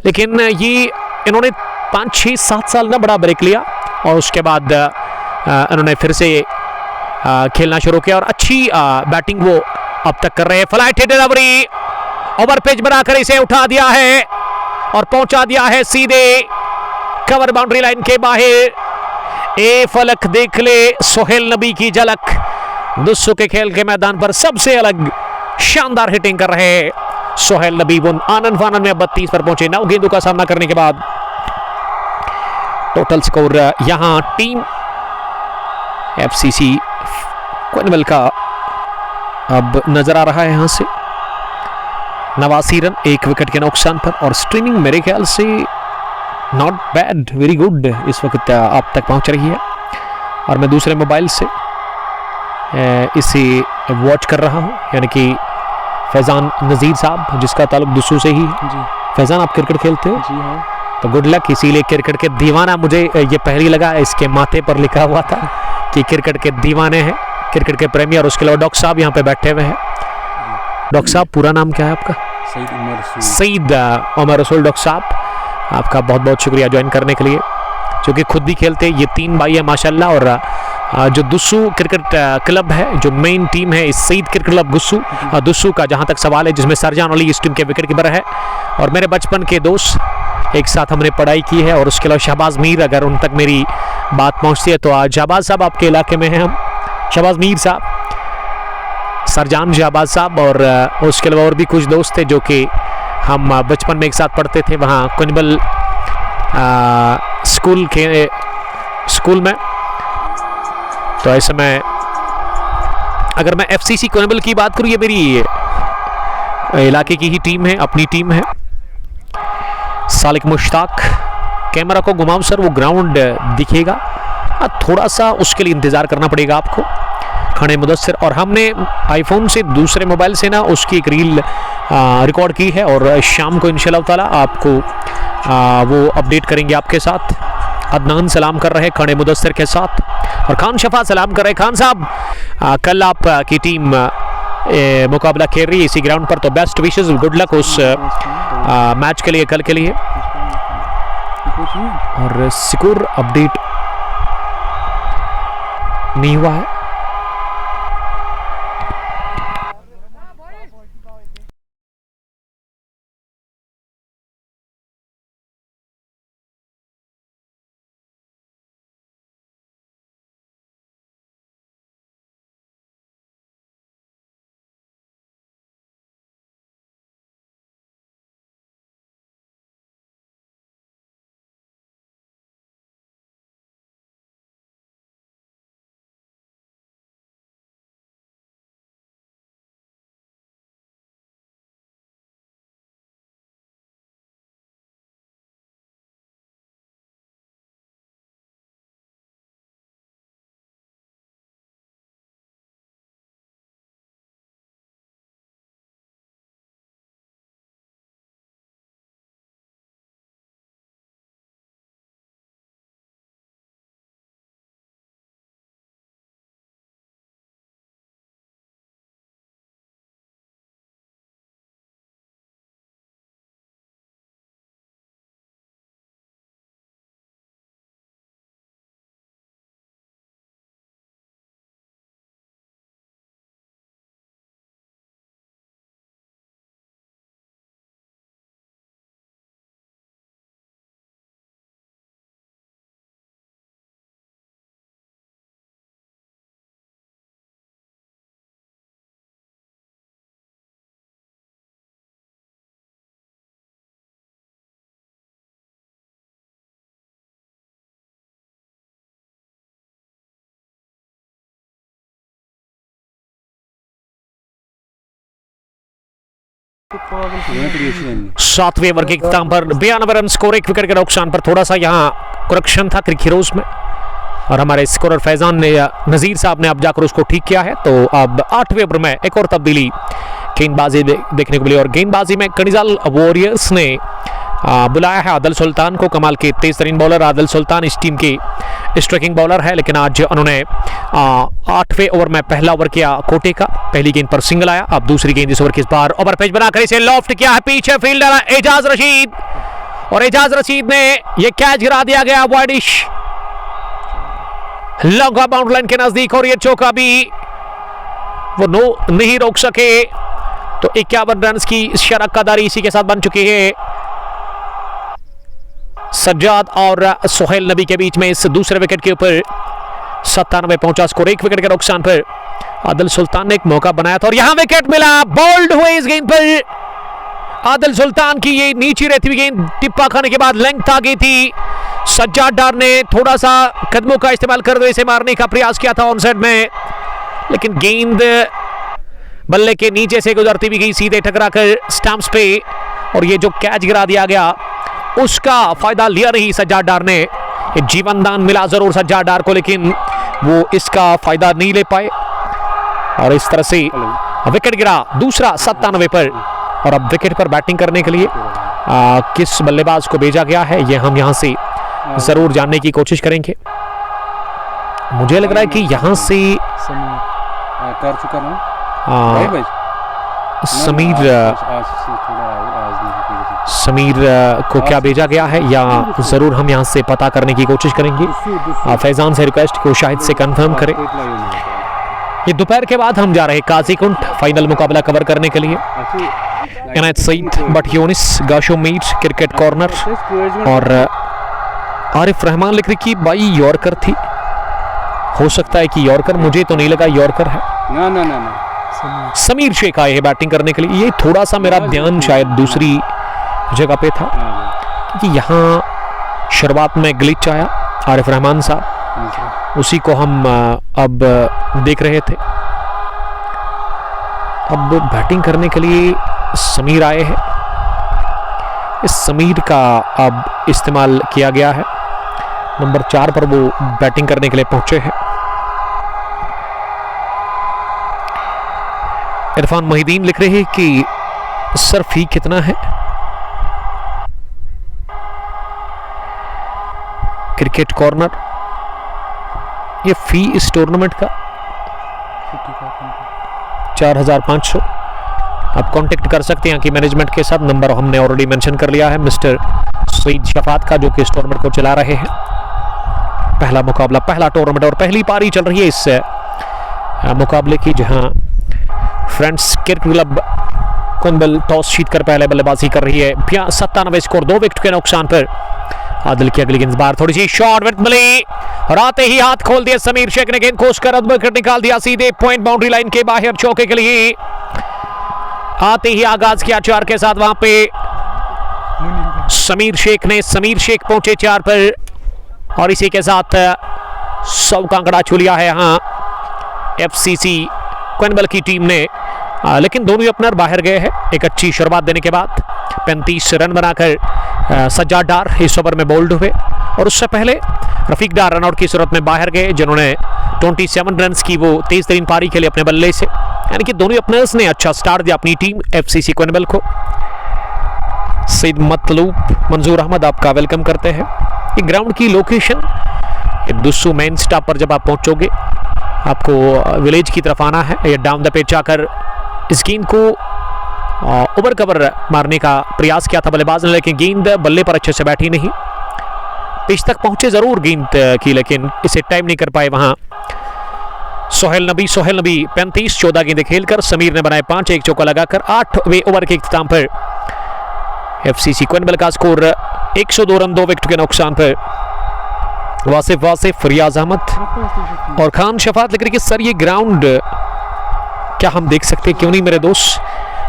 Speaker 1: लेकिन ये इन्होंने 5-6-7 साल ना बड़ा ब्रेक लिया और उसके बाद इन्होंने फिर से खेलना शुरू किया और अच्छी बैटिंग वो अब तक कर रहे हैं। फ्लाइट डिलीवरी, ओवर पिच बनाकर इसे उठा दिया है और पहुंचा दिया है सीधे कवर बाउंड्री लाइन के बाहर। ए फलक देख ले सोहेल नबी की झलक, दुस्सू के खेल के मैदान पर सबसे अलग शानदार हिटिंग कर रहे हैं सोहेल नबी। वो आनंद फानंद में 32 पर पहुंचे 9 गेंदों का सामना करने के बाद। टोटल स्कोर यहां टीम FCC क्विनवल का अब नजर आ रहा है यहां से 89 रन 1 विकेट के नुकसान पर। और स्ट्रीमिंग मेरे ख्याल से नॉट बैड, वेरी गुड इस वक्त आप तक पहुंच रही है। और मैं दूसरे मोबाइल से इसे वॉच कर रहा हूं, यानी कि फैज़ान नज़ीर साहब जिसका ताल्लुक दुस्सू से ही है। जी फैज़ान, आप क्रिकेट खेलते हो? जी हाँ। तो गुड लक, इसीलिए क्रिकेट के दीवाना, मुझे ये पहली लगा इसके माथे पर लिखा हुआ था कि क्रिकेट के दीवाने हैं, क्रिकेट के प्रेमी। और उसके अलावा डॉक्टर साहब यहाँ पे बैठे हुए हैं। डॉक्टर साहब, पूरा नाम क्या है आपका? सईद उमर रसूल। डॉक्टर साहब, आपका बहुत बहुत शुक्रिया ज्वाइन करने के लिए, जो कि खुद भी खेलते हैं। ये 3 भाई है माशाल्लाह। और जो दुस्सू क्रिकेट क्लब है, जो मेन टीम है इस सईद क्रिकेट क्लब दुस्सू का, जहाँ तक सवाल है, जिसमें सरजान अली इस टीम के विकेट कीपर है और मेरे बचपन के दोस्त, एक साथ हमने पढ़ाई की है। और उसके अलावा शहबाज मीर, अगर उन तक मेरी बात पहुँचती है तो आज शहबाज साहब आपके इलाके में हैं हम, शहबाज मीर साहब, सरजान शहबाज साहब, और उसके अलावा और भी कुछ दोस्त थे जो कि हम बचपन में एक साथ पढ़ते थे वहाँ क्विनवल स्कूल में। तो ऐसे में अगर मैं FCC क्विनवल की बात करूँ, ये मेरी इलाके की ही टीम है, अपनी टीम है। सालिक मुश्ताक, कैमरा को घुमाओ सर, वो ग्राउंड दिखेगा, थोड़ा सा उसके लिए इंतज़ार करना पड़ेगा आपको। खाने मुदस्सिर, और हमने आईफोन से दूसरे मोबाइल से ना उसकी एक रील रिकॉर्ड की है और शाम को इंशाल्लाह ताला आपको वो अपडेट करेंगे आपके साथ। अदनान सलाम कर रहे खाने मुदस्सिर के साथ, और खान शफा सलाम कर रहे खान साहब, कल आप की टीम मुकाबला खेल रही है इसी ग्राउंड पर, तो बेस्ट विशेस, गुड लक उस मैच के लिए, कल के लिए। और सिक्योर अपडेट नहीं हुआ है। सातवें ओवर के इख्तिताम पर 92 रन स्कोर, 1 विकेट के नुकसान पर। थोड़ा सा यहाँ करेक्शन था क्रिक हीरोज में और हमारे स्कोरर फैजान ने नजीर साहब ने अब जाकर उसको ठीक किया है। तो अब 8वें ओवर में एक और तब्दीली गेंदबाजी देखने को मिली और गेंदबाजी में कनिजाल वॉरियर्स ने बुलाया है आदिल सुल्तान को। कमाल के तेज तरीन बॉलर आदिल सुल्तान इस टीम के स्ट्राइकिंग बॉलर है, लेकिन आज उन्होंने 8वें ओवर में पहला ओवर किया कोटे का, पहली गेंद पर सिंगल आया। अब दूसरी गेंद इस ओवर के इस बार ओवर पेच बनाकर इसे लॉफ्ट किया है, पीछे फील्डर एजाज रशीद और एजाज रशीद ने यह कैच गिरा दिया गया वाइडिश लॉन्ग बाउंड्री लाइन के नजदीक और ये चौका भी वो नहीं रोक सके। तो 51 रन की शरकदारी इसी के साथ बन चुकी है सज्जाद और सोहेल नबी के बीच में। इस दूसरे विकेट के ऊपर 97 पहुंचा स्कोर, 1 विकेट के नुकसान पर। आदिल सुल्तान ने एक मौका बनाया था और यहां विकेट मिला, बोल्ड हुए इस गेंद पर आदिल सुल्तान की। ये नीचे रहती हुई गेंद टिप्पा खाने के बाद लेंथ आ गई थी। सज्जाद डार ने थोड़ा सा कदमों का इस्तेमाल कर दो इसे मारने का प्रयास किया था ऑन साइड में, लेकिन गेंद बल्ले के नीचे से गुजरती भी गई सीधे टकराकर स्टंप्स पे और ये जो कैच गिरा दिया गया उसका फायदा लिया नहीं सज्जाद डार ने। जीवन दान मिला जरूर सज्जाद डार को, लेकिन वो इसका फायदा नहीं ले पाए और इस तरह से विकेट गिरा दूसरा 97 पर। और अब विकेट पर बैटिंग करने के लिए किस बल्लेबाज को भेजा गया है ये हम यहां से जरूर जानने की कोशिश करेंगे। मुझे लग रहा है कि यहां से
Speaker 2: कर चुका हूं
Speaker 1: समीर को क्या भेजा गया है या जरूर हम यहां से पता करने की कोशिश करेंगे। फैजान से रिक्वेस्ट को शाहिद से कंफर्म करें। ये दोपहर के बाद हम जा रहे काजीकुंड फाइनल मुकाबला कवर करने के लिए। इनायत सईद, बट यूनिस, गाशो मीर, क्रिकेट कॉर्नर और आरिफ रहमान लिख रही कि भाई यॉर्कर थी, हो सकता है कि यॉर्कर, मुझे तो नहीं लगा यॉर्कर है।
Speaker 2: ना
Speaker 1: समीर शेख आए हैं बैटिंग करने के लिए। ये थोड़ा सा मेरा ध्यान शायद दूसरी जगह पे था क्योंकि यहाँ शुरुआत में ग्लिच आया आरिफ रहमान साहब, उसी को हम अब देख रहे थे। अब बैटिंग करने के लिए समीर आए हैं, इस समीर का अब इस्तेमाल किया गया है। नंबर 4 पर वो बैटिंग करने के लिए पहुंचे हैं। इरफान मोहिदीन लिख रहे हैं कि सर फी कितना है। क्रिकेट कॉर्नर, ये फी इस टूर्नामेंट का 4500। आप कांटेक्ट कर सकते हैं कि मैनेजमेंट के साथ, नंबर हमने ऑलरेडी मेंशन कर लिया है मिस्टर सईद शफात का जो कि इस टूर्नामेंट को चला रहे हैं। पहला मुकाबला, पहला टूर्नामेंट और पहली पारी चल रही है इस मुकाबले की, जहां friends cricket club Kumbhal toss जीतकर पहले बल्लेबाजी कर रही है। 97 स्कोर, 2 विकेट के नुकसान पर। आदिल की अगली गेंद बार थोड़ी सी शॉर्ट विकेट मिली और आते ही हाथ खोल दिया समीर शेख ने, गेंद कोस कर विकेट निकाल दिया सीधे पॉइंट बाउंड्री लाइन के बाहर चौके के लिए। आते ही आगाज किया 4 के साथ, वहां पे समीर शेख पहुंचे 4 पर और इसी के साथ 100 का आंकड़ा छू लिया है यहाँ एफसीसी कुंबल की टीम ने। लेकिन दोनों ओपनर बाहर गए हैं एक अच्छी शुरुआत देने के बाद। 35 रन बनाकर सज्जाद डार इस ओवर में बोल्ड हुए और उससे पहले रफीक डार रनआउट की सूरत में बाहर गए, जिन्होंने 27 रन की वो तेज तरीन पारी के लिए अपने बल्ले से, यानी कि दोनों ओपनर्स ने अच्छा स्टार्ट दिया अपनी टीम एफसीसी कुंबल को। सईद मतलूब मंजूर अहमद आपका वेलकम करते हैं। ये ग्राउंड की लोकेशन दुस्सू मेन स्टॉप पर जब आप पहुंचोगे आपको विलेज की तरफ आना है। ये डाउन द पिच आकर इस गेंद को ओवर कवर मारने का प्रयास किया था बल्लेबाज ने, लेकिन गेंद बल्ले पर अच्छे से बैठी नहीं। पिच तक पहुंचे जरूर गेंद की, लेकिन इसे टाइम नहीं कर पाए वहां सोहेल नबी 35 14 गेंदें खेलकर समीर ने बनाए 5, एक चौका लगाकर 8वें ओवर के इख्तिताम पर एफसीसी कुंबल का स्कोर 102 रन 2 विकेट के नुकसान पर। वासिफ रियाज अहमद और खान शफात लिख रही कि सर ये ग्राउंड क्या हम देख सकते हैं, क्यों नहीं मेरे दोस्त,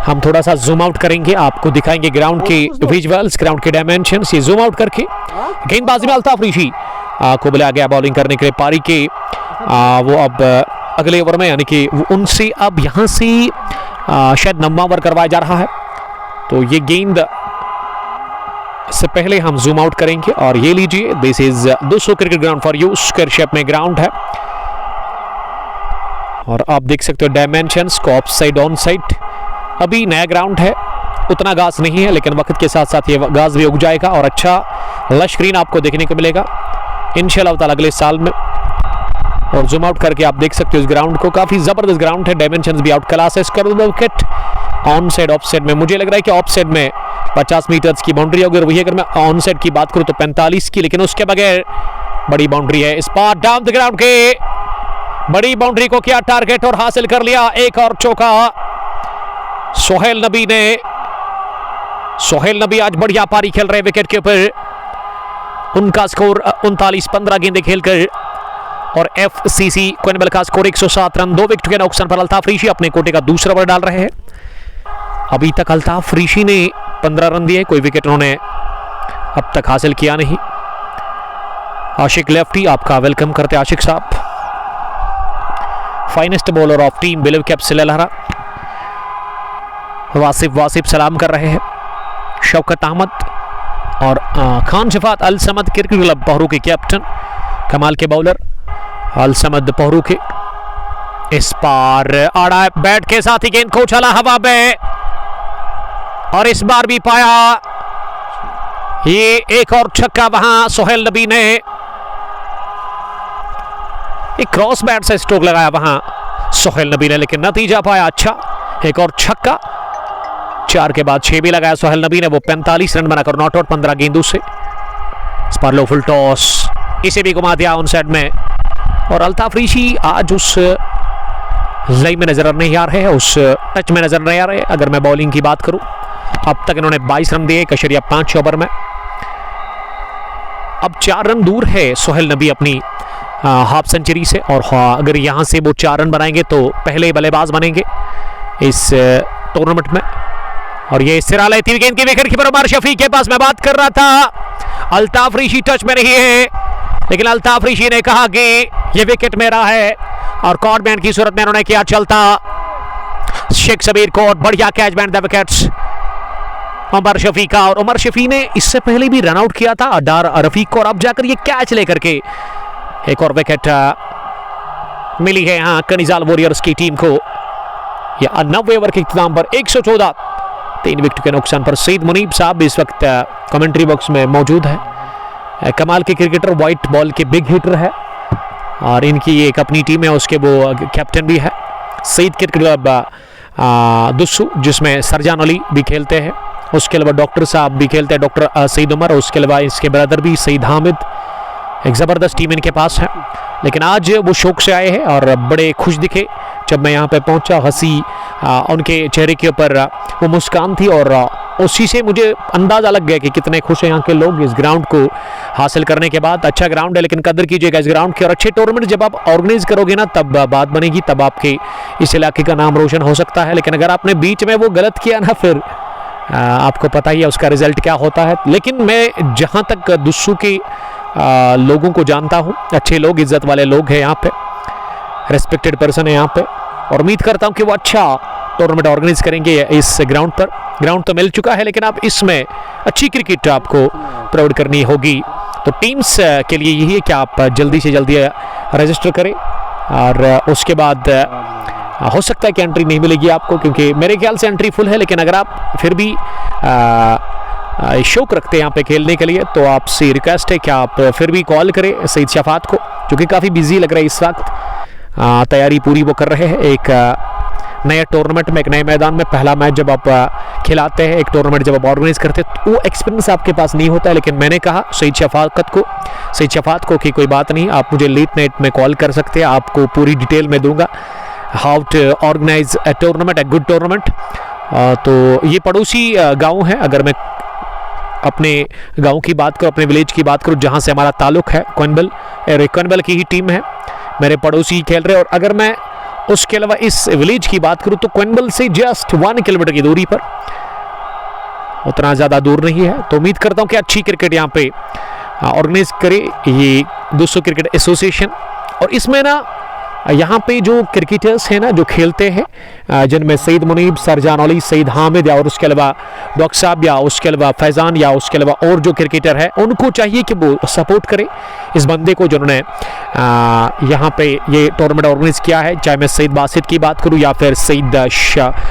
Speaker 1: हम थोड़ा सा जूम आउट करेंगे, आपको दिखाएंगे ग्राउंड के विजुअल्स, ग्राउंड के डायमेंशंस। ये जूम आउट करके गेंदबाजी में अल्ताफ ऋषि को बुलाया गया बॉलिंग करने के लिए पारी के। वो अब अगले ओवर में, यानी कि उनसे अब यहाँ से शायद 9वां ओवर करवाया जा रहा है। तो ये गेंद से पहले हम जूम आउट करेंगे और ये लीजिए, this is 200 cricket ground for you, square shape में ग्राउंड है और आप देख सकते हो डायमेंशंस को, ऑफ साइड ऑन साइड। अभी नया ग्राउंड है, उतना घास नहीं है, लेकिन वक्त के साथ साथ ये घास भी उग जाएगा और अच्छा लश ग्रीन आपको देखने को मिलेगा इंशाल्लाह ताला अगले साल में। और जूम आउट करके आप देख सकते हो इस ग्राउंड को, काफी जबरदस्त ग्राउंड है, डायमेंशंस भी आउट क्लास है। इसका wicket on side of side में, मुझे लग रहा है कि ऑफ साइड में 50 मीटर्स की बाउंड्री होगी और वही अगर मैं ऑन साइड की बात करूं तो 45 की, लेकिन उसके बगैर बड़ी बाउंड्री है। इस पार डाउन द ग्राउंड के बड़ी बाउंड्री को किया टारगेट और हासिल कर लिया, एक और चौका सोहेल नबी ने। सोहेल नबी आज बढ़िया पारी खेल रहे विकेट के ऊपर, उनका स्कोर 39-15 गेंदें खेलकर और एफसीसी क्वेनबल का स्कोर 107 रन। 2 विकेट के नुकसान पर अल्ताफ ऋषि अपने कोटे का दूसरा ओवर डाल रहे हैं। अभी तक अल्ताफ ऋषि ने 15 रन दिए, कोई विकेट उन्होंने अब तक हासिल किया नहीं। आशिक लेफ्टी, आपका वेलकम करते आशिक साहब। Finest bowler of team believe cap से लहरा वासिफ सलाम कर रहे हैं। शौकत अहमद और खान शफात अल समद क्रिकेट क्लब पहरू के कैप्टन, कमाल के बॉलर अल समद पहरू के। इस पार आड़ा बैट के साथ ही गेंद को उछाला हवा में और इस बार भी पाया, ये एक और छक्का वहां सोहेल नबी ने एक क्रॉस बैट से स्ट्रोक लगाया वहां सोहेल नबी ने, लेकिन नतीजा पाया अच्छा, एक और छक्का। 4 के बाद 6 भी लगाया सोहेल नबी ने, वो 45 रन बनाकर नॉट आउट 15 गेंदों से। इस पर लो फुल टॉस, इसे भी घुमा दिया ऑन साइड में और अल्ताफ ऋषि आज उस लाइन में नजर नहीं आ रहे हैं, उस टच में नजर नहीं आ रहे। अगर मैं बॉलिंग की बात करूं, अब तक इन्होंने 22 रन दिए 1.5 ओवर में। अब 4 रन दूर है सोहेल नबी अपनी हाफ सेंचुरी से और अगर यहां से वो 4 रन बनाएंगे तो पहले बल्लेबाज बनेंगे इस टूर्नामेंट में। और ये सिरा लेती हुई गेंद की विकेट कीपर उमर शफी के पास मैं बात कर रहा था। अल्ताफ ऋषि टच में नहीं है, लेकिन अल्ताफ ऋषि ने कहा कि ये विकेट मेरा है और कॉर्डमैन की सूरत में उन्होंने किया चलता शेख सबीर को और बढ़िया catch behind the wickets Umar Shafi का। और उमर शफी ने इससे पहले भी रन आउट किया था अडार रफीक को और अब जाकर ये कैच लेकर के एक और विकेट मिली है यहाँ कनिजाल वॉरियर्स की टीम को। यह 90 ओवर के इख्तिताम पर 114 3 विकेट के नुकसान पर सईद मुनीब साहब इस वक्त कमेंट्री बॉक्स में मौजूद है। कमाल के क्रिकेटर, व्हाइट बॉल के बिग हिटर है और इनकी एक अपनी टीम है, उसके वो कैप्टन भी है सईद क्रिकेट क्लब दुस्सू, जिसमें सरजान अली भी खेलते हैं। उसके अलावा डॉक्टर साहब भी खेलते हैं, डॉक्टर सईद उमर, उसके अलावा इसके ब्रदर भी सईद हामिद। एक ज़बरदस्त टीम इनके पास है, लेकिन आज वो शौक से आए हैं और बड़े खुश दिखे जब मैं यहाँ पे पहुँचा। हंसी उनके चेहरे के ऊपर वो मुस्कान थी और उसी से मुझे अंदाज़ा लग गया कि कितने खुश हैं यहाँ के लोग इस ग्राउंड को हासिल करने के बाद। अच्छा ग्राउंड है, लेकिन कदर कीजिएगा इस ग्राउंड की और अच्छे टूर्नामेंट जब आप ऑर्गेनाइज करोगे ना तब बात बनेगी, तब आपके इस इलाके का नाम रोशन हो सकता है। लेकिन अगर आपने बीच में वो गलत किया ना, फिर आपको पता ही है उसका रिजल्ट क्या होता है। लेकिन मैं जहाँ तक दुस्सू के लोगों को जानता हूँ, अच्छे लोग, इज्जत वाले लोग हैं यहाँ पे, रेस्पेक्टेड पर्सन है यहाँ पे और उम्मीद करता हूँ कि वो अच्छा टूर्नामेंट ऑर्गेनाइज करेंगे इस ग्राउंड पर। ग्राउंड तो मिल चुका है, लेकिन अब इसमें अच्छी क्रिकेट आपको प्रोवाइड करनी होगी। तो टीम्स के लिए यही है कि आप जल्दी से जल्दी रजिस्टर करें और उसके बाद हो सकता है कि एंट्री नहीं मिलेगी आपको, क्योंकि मेरे ख्याल से एंट्री फुल है। लेकिन अगर आप फिर भी शौक रखते हैं यहाँ पे खेलने के लिए तो आपसे रिक्वेस्ट है कि आप फिर भी कॉल करें सईद शफात को, जो कि काफ़ी बिजी लग रहा है इस वक्त। तैयारी पूरी वो कर रहे हैं एक नए टूर्नामेंट में, एक नए मैदान में। पहला मैच जब आप खिलाते हैं, एक टूर्नामेंट जब आप ऑर्गेनाइज करते हैं तो वो एक्सपीरियंस आपके पास नहीं होता है। लेकिन मैंने कहा सईद शफात को कि कोई बात नहीं, आप मुझे लेट नाइट में कॉल कर सकते हैं, आपको पूरी डिटेल में दूंगा how to organise a tournament, a good tournament. तो ये पड़ोसी गाँव है, अगर मैं अपने गांव की बात करूं, अपने विलेज की बात करूं जहां से हमारा ताल्लुक है, क्वेनबल की ही टीम है, मेरे पड़ोसी खेल रहे हैं। और अगर मैं उसके अलावा इस विलेज की बात करूं तो क्वेनबल से जस्ट 1 किलोमीटर की दूरी पर, उतना ज़्यादा दूर नहीं है। तो उम्मीद करता हूं कि अच्छी क्रिकेट यहाँ पे ऑर्गेनाइज करे ये दुस्सू क्रिकेट एसोसिएशन। और इसमें ना यहाँ पे जो क्रिकेटर्स हैं ना जो खेलते हैं, जिनमें सईद मुनीब, सरजान अली, सईद हामिद, या और उसके अलावा डॉक्टर साहब, या उसके अलावा फैज़ान, या उसके अलावा और जो क्रिकेटर है, उनको चाहिए कि वो सपोर्ट करें इस बंदे को जिन्होंने यहाँ पे ये टूर्नामेंट ऑर्गेनाइज किया है। चाहे मैं सईद बासित की बात करूँ या फिर सईद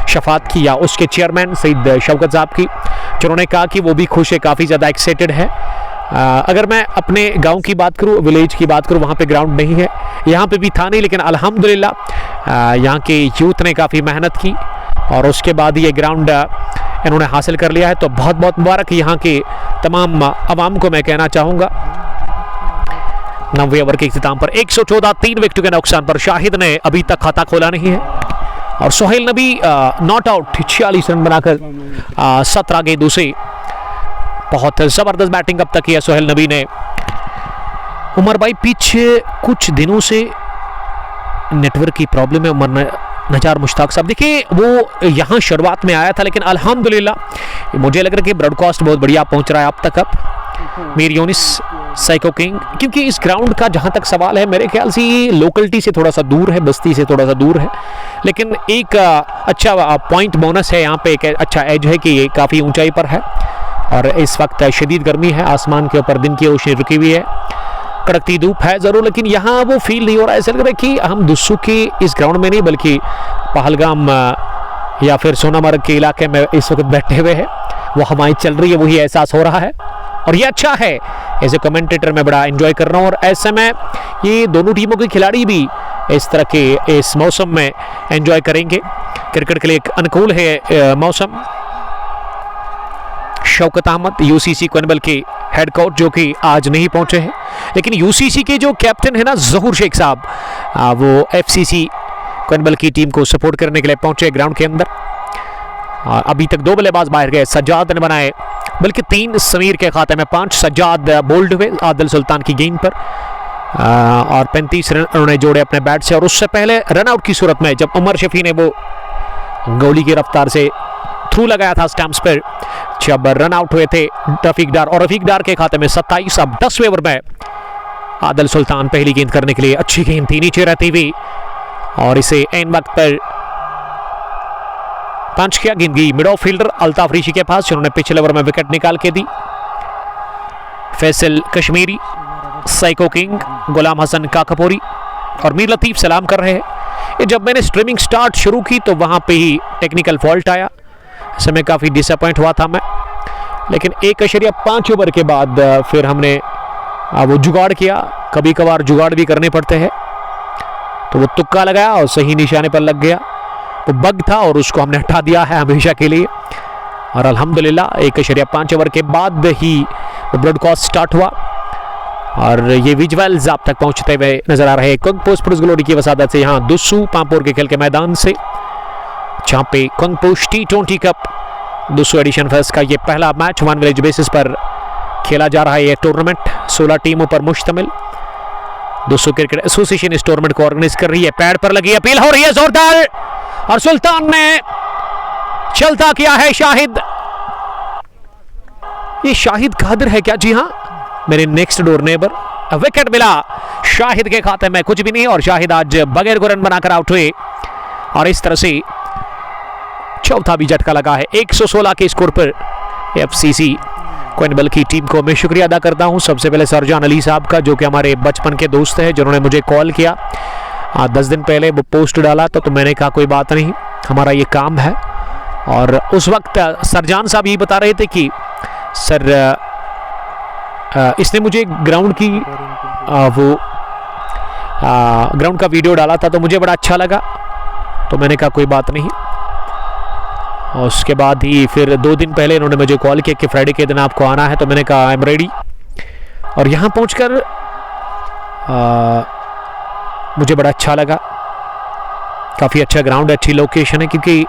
Speaker 1: शफात की, या उसके चेयरमैन सईद शौकत साहब की, जिन्होंने कहा कि वो भी खुश है, काफ़ी ज़्यादा एक्साइटेड है। अगर मैं अपने गांव की बात करूं, विलेज की बात करूं, वहाँ पे ग्राउंड नहीं है, यहाँ पे भी था नहीं, लेकिन अल्हम्दुलिल्लाह यहाँ के यूथ ने काफ़ी मेहनत की और उसके बाद ये ग्राउंड इन्होंने हासिल कर लिया है। तो बहुत बहुत मुबारक यहाँ के तमाम अवाम को मैं कहना चाहूँगा। 9वें ओवर के इख्तिताम पर 114 3 विकेटों के नुकसान पर शाहिद ने अभी तक खाता खोला नहीं है और सोहेल नबी नॉट आउट 46 रन बनाकर 17 गेंदों से बहुत जबरदस्त बैटिंग अब तक किया सोहेल नबी ने। उमर भाई पीछे कुछ दिनों से नेटवर्क की प्रॉब्लम है। उमर नजार मुश्ताक साहब, देखिए वो यहाँ शुरुआत में आया था, लेकिन अल्हम्दुलिल्लाह मुझे लग रहा है कि ब्रॉडकास्ट बहुत बढ़िया पहुँच रहा है अब तक। अब मीर यूनिस साइको किंग, क्योंकि इस ग्राउंड का जहाँ तक सवाल है मेरे ख्याल से ये लोकलिटी से थोड़ा सा दूर है, बस्ती से थोड़ा सा दूर है, लेकिन एक अच्छा पॉइंट बोनस है यहाँ पे, एक अच्छा एज है कि ये काफ़ी ऊंचाई पर है और इस वक्त शदीद गर्मी है, आसमान के ऊपर दिन की रोशनी रुकी हुई है, कड़कती धूप है ज़रूर, लेकिन यहाँ वो फील नहीं हो रहा है। ऐसा लग रहा है कि हम दुस्सू के इस ग्राउंड में नहीं बल्कि पहलगाम या फिर सोनामर्ग के इलाके में इस वक्त बैठे हुए हैं, वो हवाएं चल रही है, वही एहसास हो रहा है और ये अच्छा है। एज ए कमेंटेटर मैं बड़ा एंजॉय कर रहा हूँ और ऐसे में ये दोनों टीमों के खिलाड़ी भी इस तरह के इस मौसम में एंजॉय करेंगे। क्रिकेट के लिए एक अनुकूल है मौसम। शौकत अहमद यूसीसी कोनबल के हेड कोच जो कि आज नहीं पहुंचे हैं, लेकिन यूसीसी के जो कैप्टन है ना ज़हूर शेख साहब, वो एफसीसी कोनबल की टीम को सपोर्ट करने के लिए पहुंचे ग्राउंड के अंदर। अभी तक 2 बल्लेबाज बाहर गए, सज्जाद ने बनाए बल्कि 3, समीर के खाते में 5, सज्जाद बोल्ड हुए आदिल सुल्तान की गेंद पर और 35 रन उन्होंने जोड़े अपने बैट से। और उससे पहले रनआउट की सूरत में जब उमर शफी ने वो गोली की रफ्तार से थ्रू लगाया था स्टैम्प्स पर, जब रन आउट हुए थे रफीक डार, और रफीक डार के खाते में 27। अब 10वें ओवर में आदिल सुल्तान पहली गेंद करने के लिए, अच्छी गेंद थी नीचे रहती हुई और इसे एन वक्त पर पंच किया। गेंद गई मिड ऑफ फील्डर अल्ताफ ऋषि के पास, जिन्होंने पिछले ओवर में विकेट निकाल के दी। फैसल कश्मीरी, साइको किंग, गुलाम हसन काकपोरी और मीर लतीफ सलाम कर रहे हैं। जब मैंने स्ट्रीमिंग स्टार्ट शुरू की तो वहां पे ही टेक्निकल फॉल्ट आया, इसमें काफ़ी डिसअपॉइंट हुआ था मैं, लेकिन 1.5 ओवर के बाद फिर हमने वो जुगाड़ किया। कभी कभार जुगाड़ भी करने पड़ते हैं, तो वो तुक्का लगाया और सही निशाने पर लग गया। वो बग था और उसको हमने हटा दिया है हमेशा के लिए और अल्हम्दुलिल्लाह 1.5 ओवर के बाद ही वो ब्रॉडकास्ट स्टार्ट हुआ और ये विजुअल्स आप तक पहुंचते हुए नजर आ रहे हैं कुंग स्पोर्ट्स ग्लोरी की वसादत से, यहाँ दुस्सू पांपोर के खेल के मैदान से, जहाँ पे कुंग T20 cup Dussu edition first का ये पहला मैच 1 विलेज बेसिस पर खेला जा रहा है। ये टूर्नामेंट 16 टीमों पर मुश्तमिल दुस्सू क्रिकेट एसोसिएशन इस टूर्नामेंट को ऑर्गेनाइज कर रही है। पैड पर लगी अपील हो रही है जोरदार और सुल्तान ने चलता किया है शाहिद। ये शाहिद कादिर है क्या? जी हाँ, मेरे नेक्स्ट डोर नेबर। विकेट मिला शाहिद के खाते में, कुछ भी नहीं, और शाहिद आज बगैर को रन बनाकर आउट हुए और इस तरह से चौथा भी झटका लगा है। 116 के स्कोर पर एफसीसी कोइनबल की टीम को मैं शुक्रिया अदा करता हूं। सबसे पहले सरजान अली साहब का, जो कि हमारे बचपन के दोस्त हैं, जिन्होंने मुझे कॉल किया 10 दिन पहले, वो पोस्ट डाला तो मैंने कहा कोई बात नहीं, हमारा ये काम है। और उस वक्त सरजान साहब ये बता रहे थे कि सर इसने मुझे ग्राउंड की ग्राउंड का वीडियो डाला था तो मुझे बड़ा अच्छा लगा, तो मैंने कहा कोई बात नहीं। और उसके बाद ही फिर 2 दिन पहले इन्होंने मुझे कॉल किया कि फ्राइडे के दिन आपको आना है, तो मैंने कहा आई एम रेडी। और यहाँ पहुँचकर मुझे बड़ा अच्छा लगा, काफ़ी अच्छा ग्राउंड है, अच्छी लोकेशन है, क्योंकि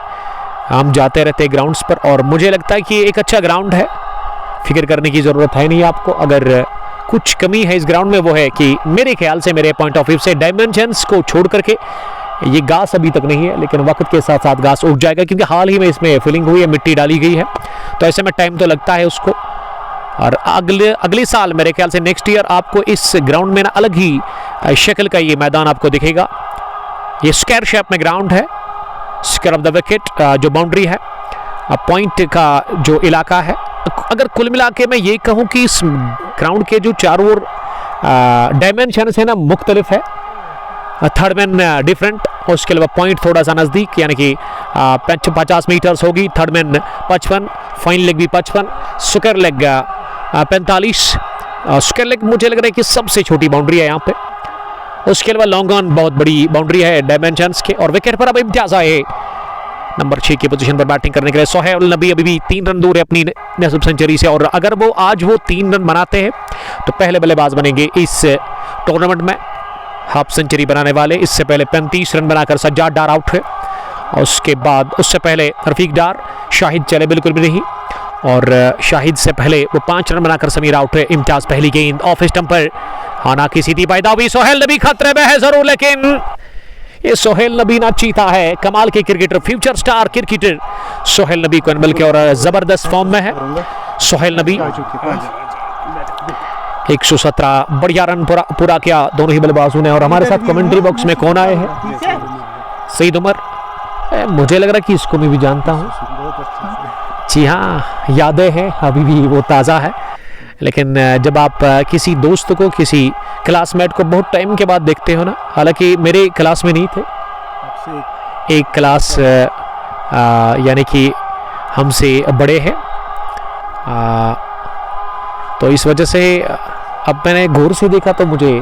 Speaker 1: हम जाते रहते हैं ग्राउंड्स पर और मुझे लगता है कि एक अच्छा ग्राउंड है, फिक्र करने की ज़रूरत है नहीं आपको। अगर कुछ कमी है इस ग्राउंड में वो है कि मेरे ख्याल से, मेरे पॉइंट ऑफ व्यू से, डायमेंशंस को छोड़ करके ये घास अभी तक नहीं है, लेकिन वक्त के साथ साथ घास उग जाएगा, क्योंकि हाल ही में इसमें फिलिंग हुई है, मिट्टी डाली गई है, तो ऐसे में टाइम तो लगता है उसको। और अगले साल मेरे ख्याल से नेक्स्ट ईयर आपको इस ग्राउंड में ना अलग ही शक्ल का ये मैदान आपको दिखेगा। ये स्क्वायर शेप में ग्राउंड है, स्क्वायर ऑफ द विकेट जो बाउंड्री है, पॉइंट का जो इलाका है। अगर कुल मिला के मैं ये कहूँ कि इस ग्राउंड के जो चारों ओर डायमेंशन है ना मुख्तलिफ है। थर्ड मैन डिफरेंट, उसके अलावा पॉइंट थोड़ा सा नज़दीक, यानी कि 50 मीटर्स होगी। थर्ड मैन 55, फाइन लेग भी 55, स्क्वायर लेग 45। स्क्वायर लेग मुझे लग रहा है कि सबसे छोटी बाउंड्री है यहाँ पे। उसके अलावा लॉन्ग ऑन बहुत बड़ी बाउंड्री है डायमेंशंस के। और विकेट पर अब इम्तियाज आए नंबर 6 की पोजीशन पर बैटिंग करने के लिए। सोहेल नबी अभी भी 3 रन दूर है अपनी नेस्फ सेंचुरी से, और अगर वो आज 3 रन बनाते हैं तो पहले बल्लेबाज बनेंगे इस टूर्नामेंट में। हाफ सेंचुरी बनाने वाले, इससे पहले 35 रन बनाकर सज्जाद डार आउट हुए, और उसके बाद उससे पहले रफीक डार, शाहिद चले बिल्कुल भी नहीं, और शाहिद से पहले वो 5 रन बनाकर समीर आउट हुए। इम्तियाज पहली गेंद ऑफ स्टंप पर, हाना की सीधी पैदा हुई। सोहेल नबी खतरे में है जरूर, लेकिन ये सोहेल नबी ना चीता है, कमाल के cricketer, future star cricketer Sohail नबी को मिलकर और जबरदस्त फॉर्म में है सोहेल नबी। 117 बढ़िया रन पूरा किया दोनों ही बल्लेबाजों ने। और हमारे साथ कमेंट्री बॉक्स में कौन आए हैं? सईद उमर, मुझे लग रहा है कि इसको मैं भी जानता हूँ। जी हाँ, यादें हैं, अभी भी वो ताज़ा है। लेकिन जब आप किसी दोस्त को, किसी क्लासमेट को बहुत टाइम के बाद देखते हो ना, हालांकि मेरे क्लास में नहीं थे, एक क्लास यानी कि हमसे बड़े हैं, तो इस वजह से अब मैंने गौर से देखा तो मुझे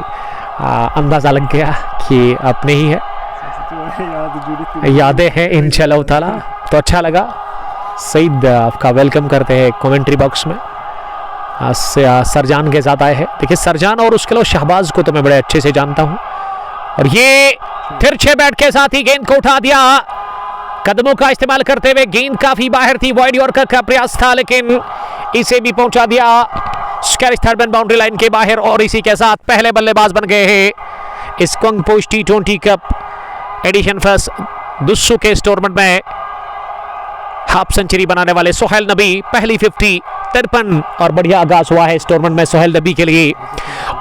Speaker 1: अंदाज़ा लग गया कि अपने ही है। यादें हैं इंशाल्लाह ताला। तो अच्छा लगा। सईद आपका वेलकम करते हैं कमेंट्री बॉक्स में। सरजान के साथ आए हैं। देखिए सरजान और उसके अलावा शहबाज को तो मैं बड़े अच्छे से जानता हूं। और ये तिरछे बैट के साथ ही गेंद को उठा दिया, कदमों का इस्तेमाल करते हुए। गेंद काफी बाहर थी, वाइड यॉर्कर का प्रयास था, लेकिन इसे भी पहुंचा दिया square third man boundary line के बाहर। और इसी के साथ पहले बल्लेबाज बन गए हैं इस कंग पोस्ट T20 cup edition first Dussu के इस टूर्नामेंट में। हाफ सेंचुरी बनाने वाले सोहेल नबी, पहली 50, 53, और बढ़िया आगाज हुआ है इस टूर्नामेंट में सोहेल नबी के लिए।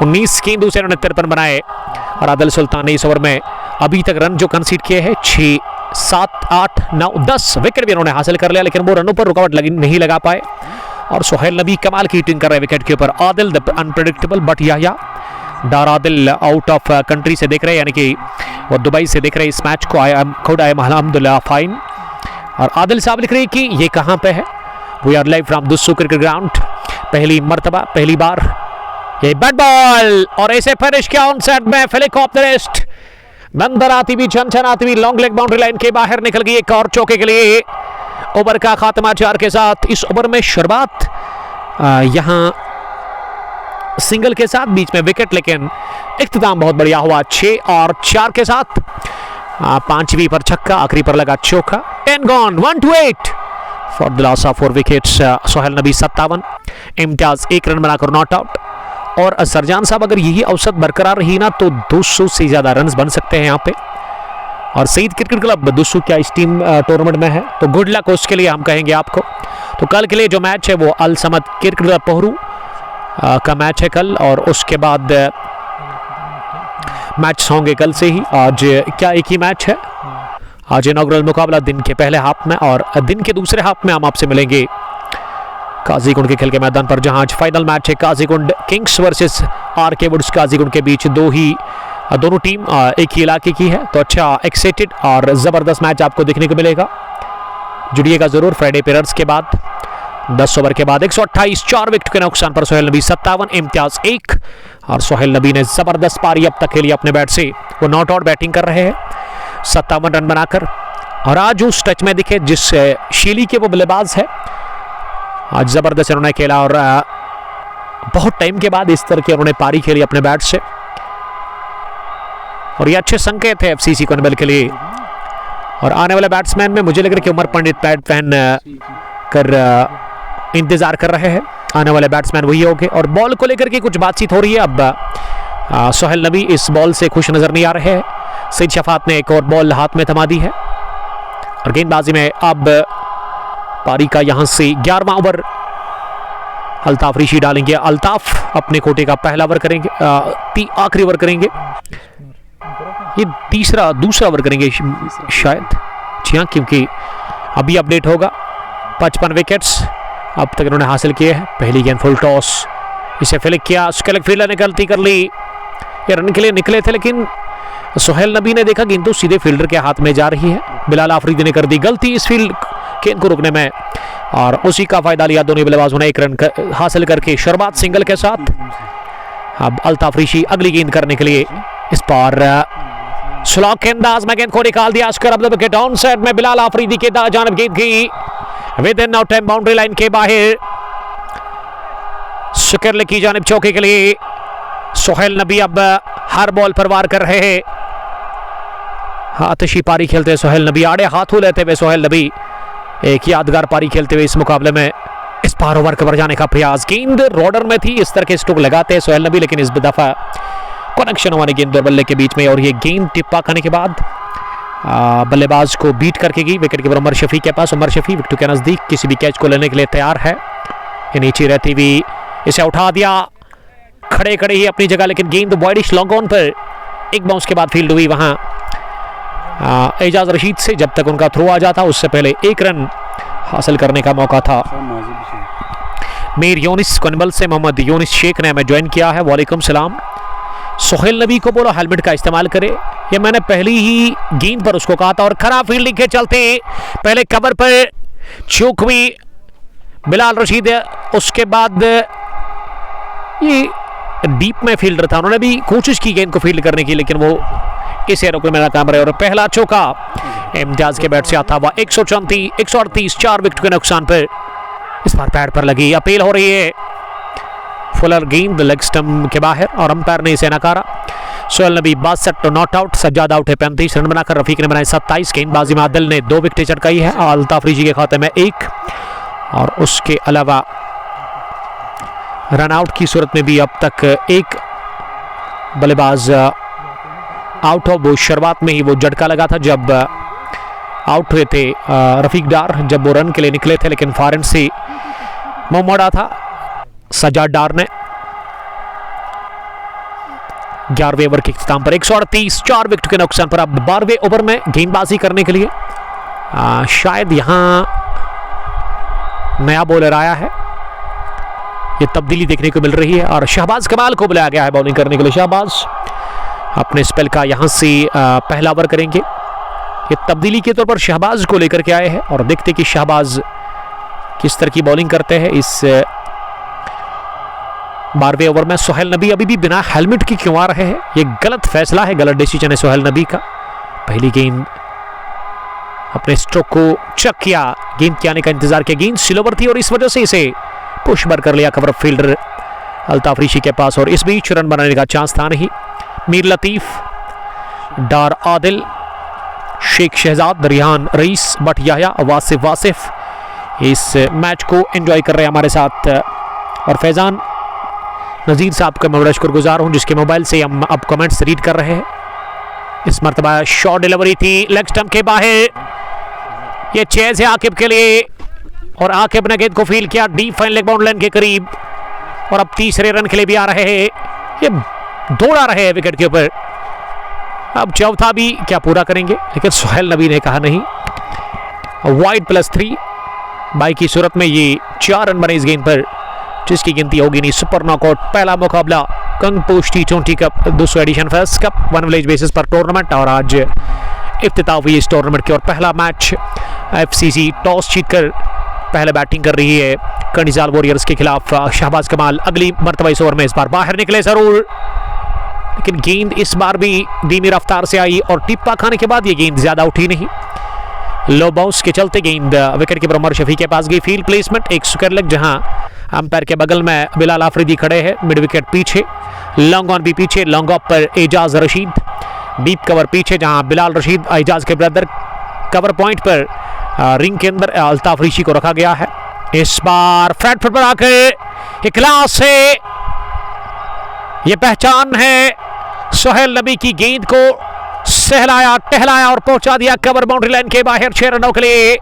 Speaker 1: 19 गेंदों से उन्होंने 53 बनाए। और आदिल सुल्तान ने इस ओवर में अभी तक रन जो कंसीड किए हैं 6, 7, 8, 9, 10 विकेट भी उन्होंने हासिल कर लिया, लेकिन वो रनों पर रुकावट नहीं लगा पाए। और सोहेल नबी कमाल की हिटिंग कर रहे हैं विकेट के ऊपर। आदिल द अनप्रेडिक्टेबल बट या डार आदिल आउट ऑफ कंट्री से देख रहे हैं, यानी कि वो दुबई से देख रहे हैं इस मैच को। आई एम अल्हम्दुलिल्लाह फाइन। और आदिल साहब लिख रहे हैं कि ये कहाँ पे है। We are live from Dussu cricket ground. पहली मर्तबा, पहली बार ये बैट बॉल, और ऐसे फिनिश किया ऑन सेट में हेलीकॉप्टरिस्ट नंदर आती भी छन आती भी लॉन्ग लेग बाउंड्री लाइन के बाहर निकल गई एक और चौके के लिए। ओवर का खात्मा 4 के साथ। इस ओवर में शुरुआत यहां सिंगल के साथ, बीच में विकेट, लेकिन इख्तिताम बहुत बढ़िया हुआ 6 और 4 के साथ। 5वीं पर छक्का, आखिरी पर लगा चौका। 10 gone, 1 to 8 for the loss of 4 wickets. Sohail Nabi 57, Imtiaz 1 run बनाकर नॉट आउट। और सरजान साहब अगर यही औसत बरकरार रही ना तो 200 से ज्यादा रन बन सकते हैं यहाँ पे। और सईद क्रिकेट क्लब दुस्सू क्या इस टीम टूर्नामेंट में है, तो गुड लक उसके लिए हम कहेंगे आपको। तो कल के लिए जो मैच है वो अल समद क्रिकेट क्लब पोहरू का मैच है कल, और उसके बाद मैच होंगे कल से ही। आज क्या एक ही मैच है, आज इनॉग्रल मुकाबला दिन के पहले हाफ में, और दिन के दूसरे हाफ में हम आपसे मिलेंगे काजीकुंड के खेल के मैदान पर, जहां आज फाइनल मैच है Qazigund Kings versus R K woods Qazigund के बीच। दोनों टीम एक ही इलाके की है, तो अच्छा एक्साइटेड और ज़बरदस्त मैच आपको देखने को मिलेगा। जुड़िएगा ज़रूर। फ्राइडे पेयर्स के बाद 10 ओवर के बाद 128, 4 विकेट के नुकसान पर सोहेल नबी 57, इम्तियाज 1। और सोहेल नबी ने ज़बरदस्त पारी अब तक खेली अपने बैट से। वो नॉट आउट बैटिंग कर रहे हैं 57 रन बनाकर। और आज उस टच में दिखे जिस शीली के वो बल्लेबाज है, आज ज़बरदस्त उन्होंने खेला, और बहुत टाइम के बाद इस तरह की उन्होंने पारी खेली अपने बैट से, और ये अच्छे संकेत है FCC कॉनबेल के लिए। और आने वाले बैट्समैन में मुझे लग रहा है कि उमर पंडित पैड पहन कर इंतजार कर रहे हैं। आने वाले बैट्समैन वही होंगे। और बॉल को लेकर के कुछ बातचीत हो रही है। अब सोहेल नबी इस बॉल से खुश नजर नहीं आ रहे हैं। सईद शफात ने एक और बॉल हाथ में थमा दी है, और गेंदबाजी में अब पारी का यहां से 11वां ओवर अल्ताफ ऋषि डालेंगे। अल्ताफ अपने कोटे का पहला ओवर करेंगे, आखिरी ओवर करेंगे। ये दूसरा ओवर करेंगे शायद, जी हाँ, क्योंकि अभी अपडेट होगा। 55 विकेट्स अब तक इन्होंने हासिल किए हैं। पहली गेंद फुल टॉस, इसे फ्लिक किया, स्केलिक फील्डर ने गलती कर ली। ये रन के लिए निकले थे लेकिन सोहेल नबी ने देखा गेंद तो सीधे फील्डर के हाथ में जा रही है। बिलाल आफरीदी ने कर दी गलती इस फील्ड गेंद को रोकने में और उसी का फायदा लिया दोनों बल्लेबाजों ने, एक रन हासिल करके शुरुआत सिंगल के साथ। अब अल्ताफ ऋषि अगली गेंद करने के लिए इस पर स्लॉक के अंदाज में गेंद को निकाल दिया Oscar Abdul wicket on side में। बिलाल आफरीदी के जानिब गेंद की with in out time boundary line के बाहर। शुक्र की जानिब चौके के लिए सोहेल नबी अब हर बॉल पर वार कर रहे हैं। आतिशी पारी खेलते हुए सोहेल नबी, आड़े हाथों लेते हुए सोहेल नबी एक यादगार पारी खेलते हुए इस मुकाबले में इस पार ओवर कवर जाने का प्रयास। गेंद रॉडर में थी, इस तरह के स्ट्रोक लगाते हैं सोहेल नबी, लेकिन इस दफा कनेक्शन हुआ नहीं गेंद दो बल्ले के बीच में और ये गेंद टिप्पा खाने के बाद बल्लेबाज को बीट करके गई विकेट कीपर उमर शफी के पास। उमर शफी विकेट के नजदीक किसी भी कैच को लेने के लिए तैयार है। नीचे रहती हुई इसे उठा दिया खड़े खड़े ही अपनी जगह, लेकिन गेंद वाइडिश लॉन्ग ऑन पर एक बाउंस के बाद फील्ड हुई वहां एजाज रशीद से। जब तक उनका थ्रो आ जाता उससे पहले एक रन हासिल करने का मौका था। मीर यूनिस कनबल से मोहम्मद यूनिस शेख ने हमें ज्वाइन किया है, वालेकुम सलाम। सोहेल नबी को बोलो हेलमेट का इस्तेमाल करे, ये मैंने पहली ही गेंद पर उसको कहा था। और खराब फील्डिंग के चलते पहले कवर पर चूक हुई बिलाल रशीद, उसके बाद ये डीप में फील्डर था, उन्होंने भी कोशिश की गेंद को फील्ड करने की, लेकिन वो इस एरोप्लेन में नाकाम रहे। और पहला चौका इम्तियाज के बैट से आता हुआ 138 4 विकेट के नुकसान पर इस बार पैड पर लगी, अपील हो रही है। फुलर गेंद लेग स्टंप के बाहर और अंपायर ने इसे नकारा। सोहेल नबी 62 नॉट आउट, सज्जाद आउट है 35 रन बनाकर, रफीक ने बनाए 27। गेंदबाजी में आदिल ने 2 विकेटें चटकाई है, अल्ताफ ऋषि के खाते में 1 और उसके अलावा रन आउट की सूरत में भी अब तक एक बल्लेबाज आउट हो। वो शुरुआत में ही वो झटका लगा था जब आउट हुए थे रफीक डार, जब वो रन के लिए निकले थे, लेकिन फॉरन से मुंह मोड़ा था सज्जाद डार ने। 11वें ओवर के इख्तिताम पर 138 4 विकेट के नुकसान पर अब 12वें ओवर में गेंदबाजी करने के लिए शायद यहां नया बॉलर आया है, ये तब्दीली देखने को मिल रही है और शहबाज कमाल को बुलाया गया है बॉलिंग करने के लिए। शहबाज अपने स्पेल का यहां से पहला ओवर करेंगे। ये तब्दीली के तौर पर शहबाज को लेकर के आए हैं और देखते कि शहबाज किस तरह की बॉलिंग करते हैं। इस 12वें ओवर में सोहेल नबी अभी भी बिना हेलमेट की क्यों आ रहे हैं, ये गलत फैसला है, गलत डिसीजन है सोहेल नबी का। पहली गेंद अपने स्ट्रोक को चेक किया, गेंद के आने का इंतजार किया, गेंद स्लोवर थी और इस वजह से इसे पुश बर कर लिया कवर फील्डर अल्ताफ ऋषि के पास और इस बीच रन बनाने का चांस था नहीं। मीर लतीफ, डार आदिल, शेख शहजाद, रिहान रईस, बट याह्या, वासिफ इस मैच को एंजॉय कर रहे हैं हमारे साथ। और फैजान नज़ीर साहब का मैं बड़ा शुक्रगुजार हूँ जिसके मोबाइल से हम अब कमेंट्स रीड कर रहे हैं। इस मरतबा शॉर्ट डिलीवरी थी लेग स्टंप के बाहर, ये चेज है आकिब के लिए और आकिब ने गेंद को फील्ड किया deep fine leg bound line के करीब और अब तीसरे रन के लिए भी आ रहे हैं, ये दौड़ा रहे हैं विकेट के ऊपर। अब चौथा भी क्या पूरा करेंगे, लेकिन सोहेल नबी ने कहा नहीं। वाइड +3 बाई की सूरत में ये 4 रन बने इस गेंद पर, जिसकी गिनती होगी नहीं। सुपर नॉकआउट पहला मुकाबला Kangposh T20 cup 200 edition face cup 1 village basis पर टूर्नामेंट और आज इफ्तिताह हुई इस टूर्नामेंट की और पहला मैच FCC टॉस जीतकर पहले बैटिंग कर रही है कर्निजाल वॉरियर्स के खिलाफ। शहबाज कमाल अगली मरतबा इस ओवर में इस बार बाहर निकले जरूर, लेकिन गेंद इस बार भी धीमी रफ्तार से आई और टिप्पा खाने के बाद ये गेंद ज्यादा उठी नहीं। लो बाउंस के चलते गेंद विकेट कीपर उमर शफी के पास गई। फील्ड प्लेसमेंट एक स्क्वायर लेग जहां अंपायर के बगल में बिलाल आफरीदी खड़े हैं, मिड विकेट पीछे, लॉन्ग ऑन भी पीछे, लॉन्ग ऑफ पर एजाज रशीद, डीप कवर पीछे जहां बिलाल रशीद एजाज के ब्रदर, कवर पॉइंट पर रिंग के अंदर अल्ताफ ऋषि को रखा गया है। इस बार फ्रंट फुट पर आकर क्लास है, ये पहचान है सोहेल नबी की, गेंद को सहलाया टहलाया और पहुंचा दिया कवर बाउंड्री लाइन के बाहर 6 रनों के लिए।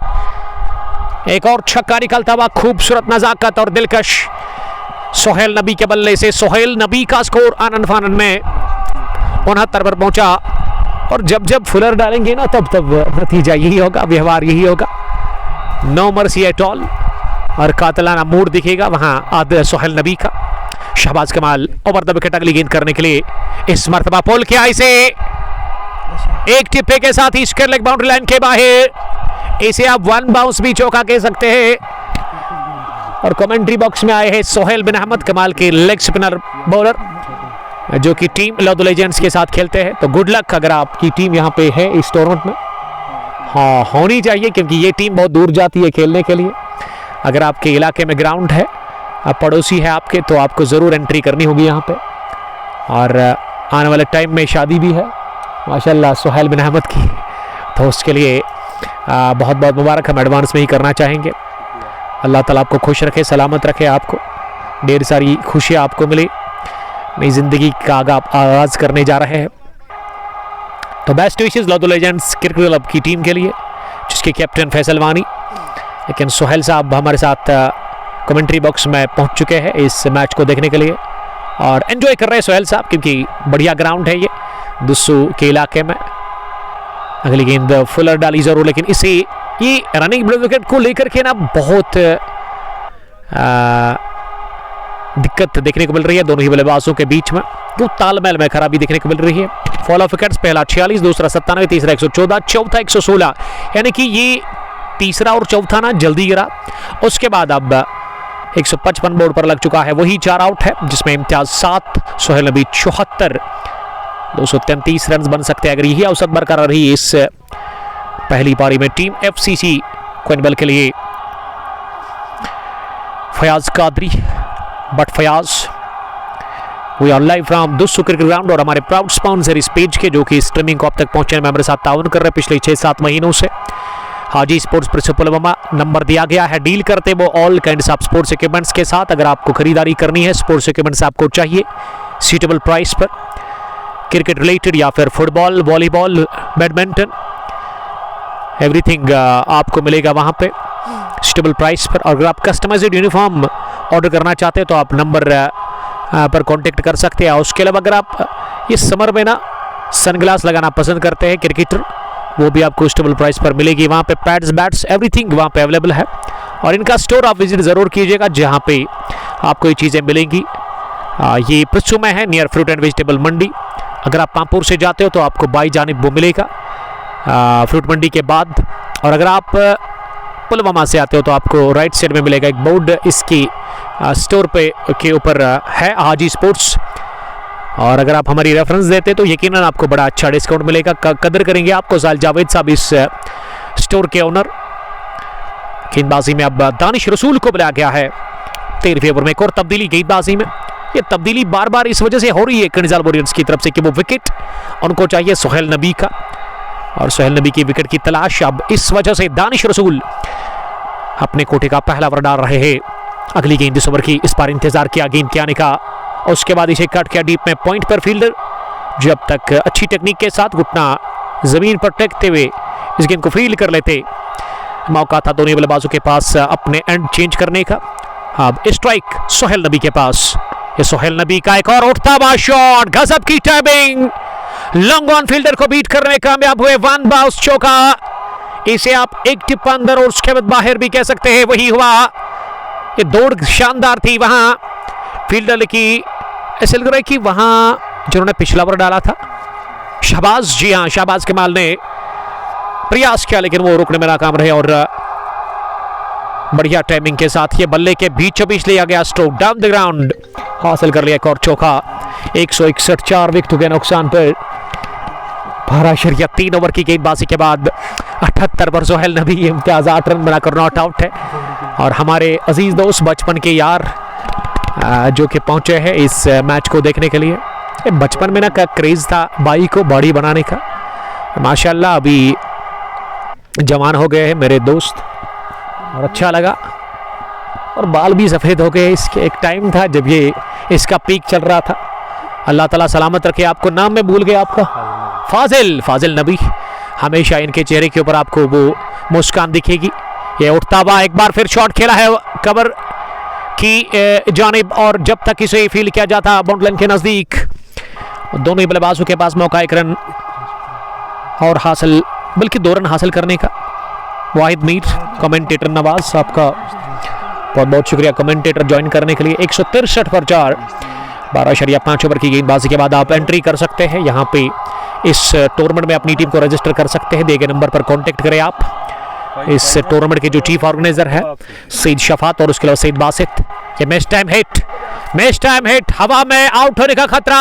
Speaker 1: एक और छक्का निकलता हुआ खूबसूरत नजाकत और दिलकश सोहेल नबी के बल्ले से। सोहेल नबी का स्कोर आनंद फानंद में 69 पर पहुंचा और जब जब फुलर डालेंगे ना तब तब नतीजा यही होगा, व्यवहार यही होगा। नो मर्सी एट ऑल और कातलाना मूड दिखेगा वहां आदिल सोहेल नबी का। शहबाज कमाल ओवर द विकेट अगली गेंद करने के लिए इस मरतबा पोल किया इसे एक टिप्पे के साथ ही स्क्वायर लेग बाउंड्री लाइन के बाहर। इसे आप वन बाउंस भी चौका कह सकते हैं। और कमेंट्री बॉक्स में आए हैं सोहेल बिन अहमद, कमाल के लेग स्पिनर बॉलर जो कि टीम लॉर्ड लेजेंड्स के साथ खेलते हैं। तो गुड लक अगर आपकी टीम यहाँ पे है इस टूर्नामेंट में। हाँ, होनी चाहिए क्योंकि ये टीम बहुत दूर जाती है खेलने के लिए। अगर आपके इलाके में ग्राउंड है, आप पड़ोसी है आपके, तो आपको ज़रूर एंट्री करनी होगी यहाँ पे। और आने वाले टाइम में शादी भी है माशाल्लाह सोहेल बिन अहमद की, तो उसके लिए बहुत बहुत मुबारक हम एडवांस में ही करना चाहेंगे। अल्लाह ताला आपको खुश रखे, सलामत रखे, आपको ढेर सारी खुशियाँ आपको मिले, नई ज़िंदगी का आगाज़ करने जा रहे हैं। तो best wishes Lord legends cricket club की टीम के लिए जिसके कैप्टन फैसल वानी। लेकिन सोहेल साहब हमारे साथ कमेंट्री बॉक्स में पहुंच चुके हैं इस मैच को देखने के लिए और एंजॉय कर रहे हैं सोहेल साहब क्योंकि बढ़िया ग्राउंड है ये दुस्सू के इलाके में। अगली गेंद फुलर डाली जरूर, लेकिन इसे ये रनिंग विकेट को लेकर के ना बहुत दिक्कत देखने को मिल रही है दोनों ही बल्लेबाजों के बीच में। क्यों तालमेल में खराबी देखने को मिल रही है। फॉल ऑफ विकेट्स पहला 46, दूसरा 97, तीसरा 114, चौथा 116, यानी कि ये तीसरा और चौथा ना जल्दी गिरा। उसके बाद अब 155 बोर्ड पर लग चुका है, वही 4 आउट है जिसमें इम्तियाज 7, सोहेल नबी 74, 233 रन बन सकते हैं अगर यही औसत बरकरार रही इस पहली पारी में। टीम एफसीसी क्विंबल के लिए Fayaz Qadri, Butt Fayaz we are live from Dussu cricket ground और हमारे प्राउड स्पॉन्सर इस पेज के जो कि स्ट्रीमिंग को अब तक पहुंचने में हमारे साथ ताउन कर रहे हैं पिछले 6-7 महीनों से। हाजी स्पोर्ट्स प्रिंसिपलमा नंबर दिया गया है, डील करते वो all kinds of sports equipments के साथ। अगर आपको खरीदारी करनी है, स्पोर्ट्स इक्विपमेंट्स आपको चाहिए सूटेबल प्राइस पर, क्रिकेट रिलेटेड या फिर फुटबॉल, वॉलीबॉल, बैडमिंटन, एवरीथिंग आपको मिलेगा वहाँ पे सूटेबल प्राइस पर। और अगर आप कस्टमाइज्ड यूनिफॉर्म ऑर्डर करना चाहते हैं तो आप नंबर पर कांटेक्ट कर सकते हैं। उसके अलावा अगर आप इस समर में ना सनग्लास लगाना पसंद करते हैं क्रिकेटर, वो भी आपको सूटेबल प्राइस पर मिलेगी वहाँ पे। पैड्स, बैट्स, एवरीथिंग वहाँ पे अवेलेबल है। और इनका स्टोर आप विजिट ज़रूर कीजिएगा जहाँ पे आपको ये चीज़ें मिलेंगी। ये पृथ्वी में है नियर फ्रूट एंड वेजिटेबल मंडी। अगर आप पामपुर से जाते हो तो आपको बाई जानिब वो मिलेगा फ्रूट मंडी के बाद। और अगर आप पुलवामा से आते हो तो आपको राइट साइड में मिलेगा एक बोर्ड, इसकी स्टोर पे के ऊपर है हाजी स्पोर्ट्स। और अगर आप हमारी रेफरेंस देते तो यकीनन आपको बड़ा अच्छा डिस्काउंट मिलेगा। कदर करेंगे आपको साल जावेद साहब इस स्टोर के ओनर। गेंदबाजी में अब दानिश रसूल को बुलाया गया है 13वें ओवर में। एक और तब्दीली गेंदबाजी में, ये तब्दीली बार बार इस वजह से हो रही है कनिजाल वॉरियर्स की तरफ से कि वो विकेट उनको चाहिए सोहेल नबी का, और सोहेल नबी की विकेट की तलाश अब इस वजह से दानिश रसूल अपने कोटे का पहला ओवर डाल रहे हैं। अगली गेंद इस ओवर की, इस बार इंतजार किया गेंद के आने का, उसके बाद इसे कट किया डीप में पॉइंट पर फील्डर जब तक अच्छी टेक्निक के साथ घुटना जमीन पर टेकते हुए इस गेंद को फील्ड कर लेते। मौका था दोनों बल्लेबाजों के पास अपने एंड चेंज करने का। अब स्ट्राइक सोहेल नबी के पास, ये सोहेल नबी का एक और उठता हुआ शॉट, गजब की टाइमिंग, लॉन्ग ऑन फील्डर को बीट करने में कामयाब हुए। वन बाउंस चौका, इसे आप एक टिप अंदर और उसके बाद बाहर भी कह सकते हैं, वही हुआ। ये दौड़ शानदार थी वहां फील्डर की, ऐसे लग रहा है कि वहां जिन्होंने पिछला ओवर डाला था शहबाज, जी हाँ शहबाज कमाल ने प्रयास किया लेकिन वो रुकने में नाकाम रहे। और बढ़िया टाइमिंग के साथ ये बल्ले के बीचों बीच लिया गया स्ट्रोक डाउन द ग्राउंड, हासिल कर लिया एक और चौका। 161 4 विकेटों के नुकसान पर 12.3 ओवर की गेंदबाजी के बाद 78 पर सोहेल नबी इम्तियाज 8 रन बनाकर नॉट आउट है। और हमारे अजीज दोस्त बचपन के यार जो कि पहुंचे हैं इस मैच को देखने के लिए। बचपन में ना का क्रेज था बाई को बॉडी बनाने का, माशाल्लाह अभी जवान हो गए हैं मेरे दोस्त और अच्छा लगा, और बाल भी सफ़ेद हो गए। इसके एक टाइम था जब ये इसका पीक चल रहा था। अल्लाह ताला सलामत रखे आपको। नाम मैं भूल गया आपका, फाजिल नबी। हमेशा इनके चेहरे के ऊपर आपको वो मुस्कान दिखेगी। ये उठता हुआ एक बार फिर शॉट खेला है कवर की जानिब, और जब तक इसे फील्ड किया जाता बाउंड्री लाइन के नज़दीक, दोनों ही बल्लेबाजों के पास मौका एक रन और हासिल, बल्कि 2 रन हासिल करने का। वाहिद मीर, कमेंटेटर नवाज, आपका बहुत बहुत शुक्रिया कमेंटेटर ज्वाइन करने के लिए। 163 पर 4, 12.5 ओवर की गेंदबाजी के बाद आप एंट्री कर सकते हैं यहाँ पे इस टूर्नामेंट में, अपनी टीम को रजिस्टर कर सकते हैं। दिए गए नंबर पर कांटेक्ट करें आप। इस टूर्नामेंट के जो चीफ ऑर्गेनाइजर है सईद शफात और उसके अलावा सईद बासित। ये मैच टाइम हिट, हवा में आउट होने का खतरा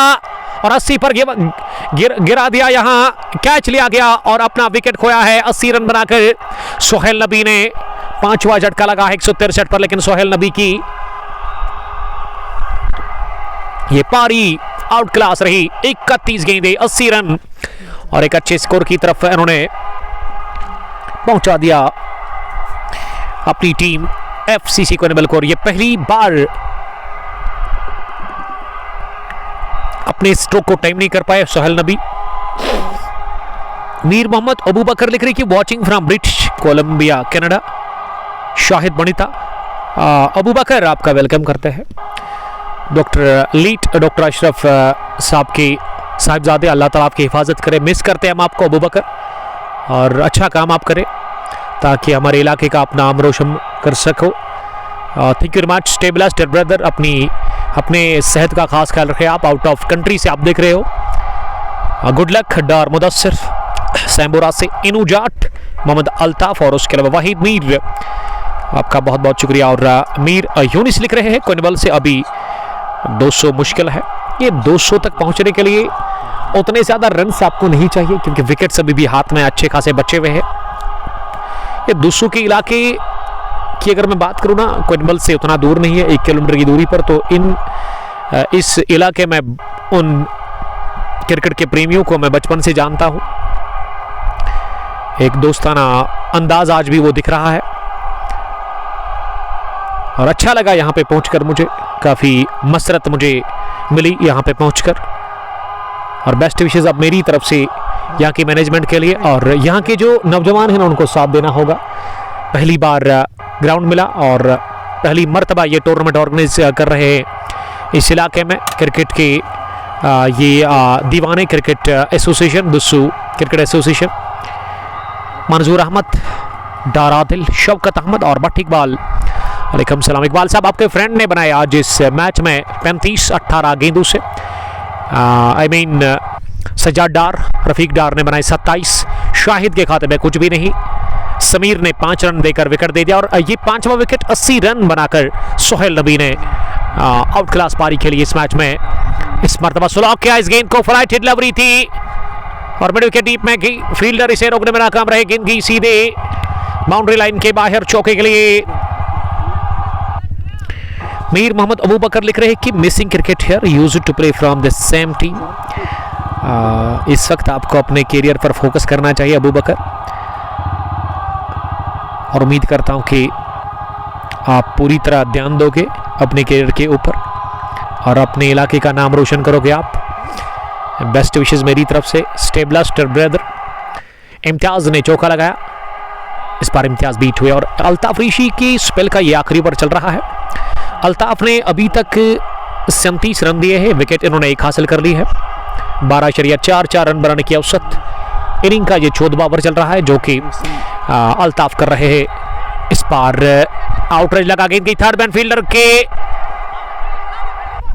Speaker 1: और 80 पर गिरा दिया, यहाँ कैच लिया गया और अपना विकेट खोया है। 80 रन बनाकर सोहेल नबी ने 5वां झटका लगा है 163 पर, लेकिन सोहेल नबी की ये पारी आउट क्लास रही। 31 गेंदें, 80 रन और एक अच्छे स्कोर की तरफ इन्होंने पहुंचा दिया अपनी टीम एफसीसी को बलकोर। ये पहली बार अपने स्ट्रोक को टाइम नहीं कर पाए सोहेल नबी। मीर मोहम्मद अबू बकर लिख रही कि watching from British Columbia Canada. Shahid Banita, Abu Bakar आपका वेलकम करते हैं। डॉक्टर अशरफ साहब के साहिबजादे, अल्लाह ताला आपकी हिफाजत करे। मिस करते हैं हम आपको अबू बकर, और अच्छा काम आप करें ताकि हमारे इलाके का आप नाम रोशन कर सको। Thank you very much. Stabilised brother, अपने सेहत का खास ख्याल रखें। आप आउट ऑफ कंट्री से आप देख रहे हो। Good luck. डार मुदस्सिर सैम्बोरा से, इनू जाट, मोहम्मद अल्ताफ और उसके अलावा वाहिद मीर, आपका बहुत बहुत शुक्रिया। और मीर यूनिस लिख रहे हैं कोनिबल से, अभी 200 मुश्किल है। ये 200 तक पहुंचने के लिए उतने ज़्यादा रन्स आपको नहीं चाहिए क्योंकि विकेट्स अभी भी हाथ में अच्छे खासे बचे हुए हैं। ये 200 के इलाके की अगर मैं बात करूँ ना, कोनिबल से उतना दूर नहीं है, 1 किलोमीटर की दूरी पर। तो इस इलाके में उन क्रिकेट के प्रेमियों को मैं बचपन से जानता हूँ। एक दोस्ताना अंदाज आज भी वो दिख रहा है और अच्छा लगा यहाँ पे पहुंचकर। मुझे काफ़ी मसरत मुझे मिली यहाँ पे पहुंचकर, और बेस्ट विशेज़ अब मेरी तरफ से यहाँ की मैनेजमेंट के लिए। और यहाँ के जो नौजवान हैं ना, उनको साथ देना होगा। पहली बार ग्राउंड मिला और पहली मर्तबा ये टूर्नामेंट ऑर्गेनाइज कर रहे हैं इस इलाके में क्रिकेट के। ये दीवाने क्रिकेट एसोसिएशन, दुस्सू क्रिकेट एसोसिएशन। मंजूर अहमद, डार आदिल, शौकत अहमद और भट्ट इकबाल। वालेकुम सलाम। इकबाल साहब, आपके फ्रेंड ने बनाया आज इस मैच में 35-18 गेंदों से। सज्जाद डार, रफीक डार ने बनाए 27। शाहिद के खाते में कुछ भी नहीं। समीर ने 5 रन देकर विकेट दे दिया और ये 5वां विकेट 80 रन बनाकर सोहेल नबी ने आउट क्लास पारी के लिए इस मैच में इस मरतबा सुलह किया। इस गेंद को फ्लाइट हिट लग रही थी और मिड विकेट डीप में गई, फील्डर इसे रोकने में नाकाम रहे। गेंद की सीधे बाउंड्री लाइन के बाहर चौके के लिए। मीर मोहम्मद अबू बकर लिख रहे हैं कि missing cricket here, used to play from the same team. इस वक्त आपको अपने कैरियर पर फोकस करना चाहिए अबू बकर, और उम्मीद करता हूं कि आप पूरी तरह ध्यान दोगे अपने कैरियर के ऊपर और अपने इलाके का नाम रोशन करोगे आप। बेस्ट विशेस मेरी तरफ से। स्टेबलाइज्ड ब्रदर, इम्तियाज ने चौका लगाया, इस बार इम्तियाज बीट हुए और अल्ताफ ऋषि की स्पेल का ये आखिरी ओवर चल रहा है। अल्ताफ ने अभी तक 37 रन दिए हैं, विकेट इन्होंने 1 हासिल कर ली है। 12.44 रन बनाने की औसत इनिंग का ये 14वां ओवर चल रहा है जो कि अल्ताफ कर रहे हैं। इस बार आउटरेज लगा गेंद की थर्ड मैन फील्डर के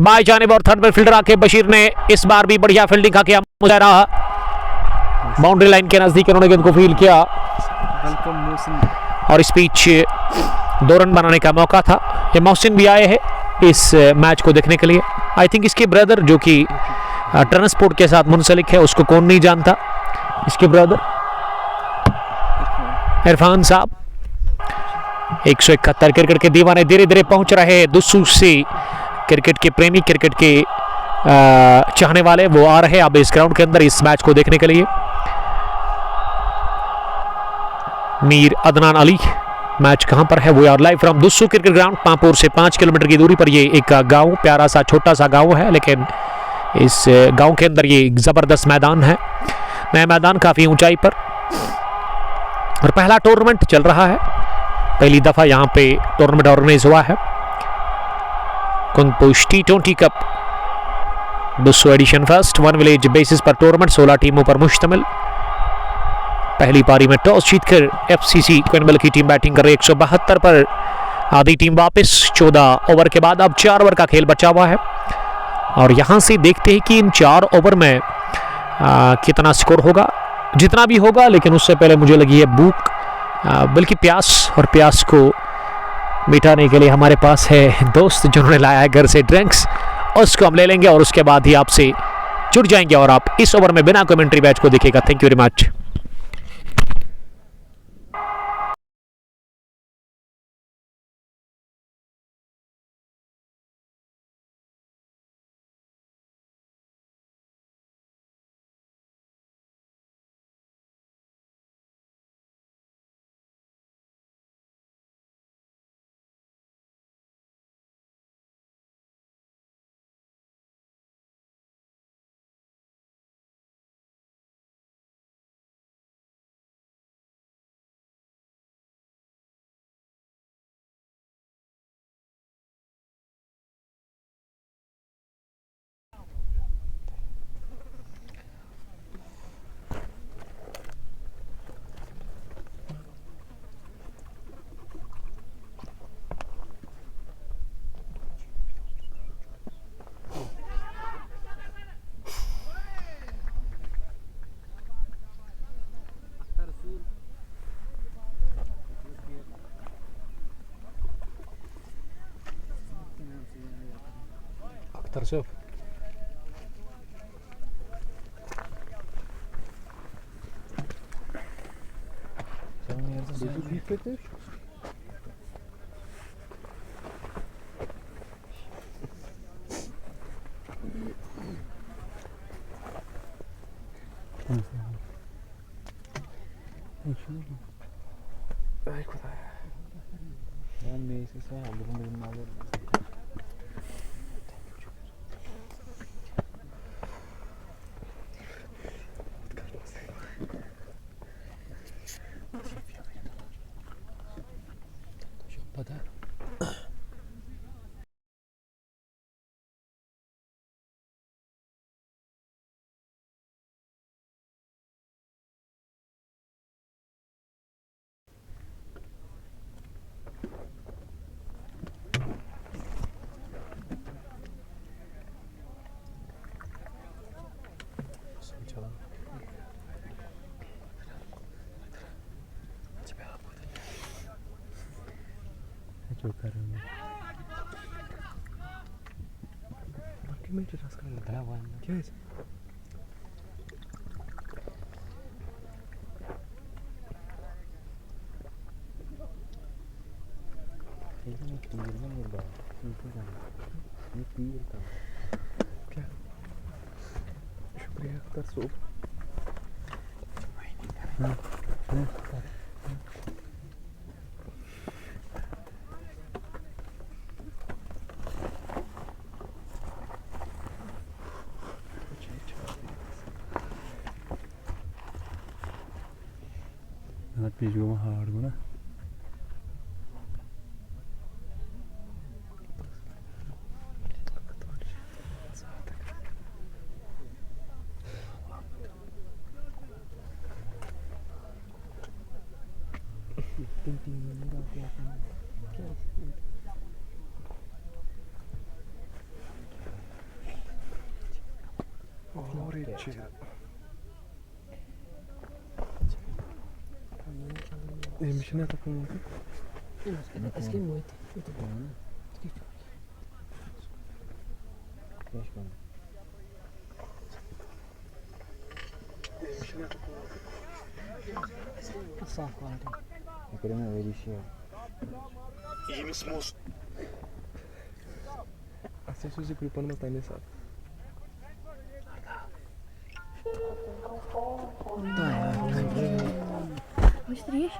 Speaker 1: बाएं जानिब और थर्ड मैन फील्डर आके बशीर ने इस बार भी बढ़िया फील्डिंग का किया। मुजाहरा बाउंड्री लाइन के नजदीक इन्होंने गेंद को फील्ड किया और इस पिच 2 रन बनाने का मौका था। ये मोहसिन भी आए हैं इस मैच को देखने के लिए। आई थिंक इसके ब्रदर जो कि ट्रांसपोर्ट के साथ मुंसलिक है, उसको कौन नहीं जानता, इसके ब्रदर इरफान साहब। 171 क्रिकेट के दीवाने धीरे धीरे पहुंच रहे हैं दुस्सू से। क्रिकेट के प्रेमी, क्रिकेट के चाहने वाले वो आ रहे हैं अब इस ग्राउंड के अंदर इस मैच को देखने के लिए। मीर अदनान अली, मैच कहां पर है? We are live from Dussu cricket ground. Pampore से 5 किलोमीटर की दूरी पर ये एक गांव, प्यारा सा छोटा सा गांव है, लेकिन इस गांव के अंदर ये एक जबरदस्त मैदान है। नया मैदान काफी ऊंचाई पर, और पहला टूर्नामेंट चल रहा है। पहली दफा यहाँ पे टूर्नामेंट ऑर्गेनाइज हुआ है। Kungposh T20 cup Dussu edition first 1 village basis पर टूर्नामेंट 16 टीमों पर मुश्तमिल। पहली पारी में टॉस जीतकर एफसीसी क्वीनबेल की टीम बैटिंग कर रही है 172 पर। आधी टीम वापस 14 ओवर के बाद अब 4 ओवर का खेल बचा हुआ है और यहां से देखते हैं कि इन 4 ओवर में कितना स्कोर होगा। जितना भी होगा, लेकिन उससे पहले मुझे लगी है भूख, बल्कि प्यास, और प्यास को मिटाने के लिए हमारे पास है दोस्त जिन्होंने लाया है घर से ड्रिंक्स, उसको हम ले लेंगे और उसके बाद ही आपसे जुड़ जाएंगे और आप इस ओवर में बिना कमेंट्री मैच को देखेगा। Thank you very much. तरसफ
Speaker 2: Ay, kudai. Ya neyse sen aldım benim alırım. पता है जो कर रहे हैं डॉक्यूमेंट रस कर बताया हुआ है क्या है ये तीर में मुर्गा ये तीर का क्या शुक्रिया Akhtar soup Pijou uma hard, né? Mexendo com o que muito. Só quanto? Eu queria ver isso.
Speaker 3: İyi misin Moz?
Speaker 2: Assiste os grupos não tá nessa.
Speaker 4: Быстрее.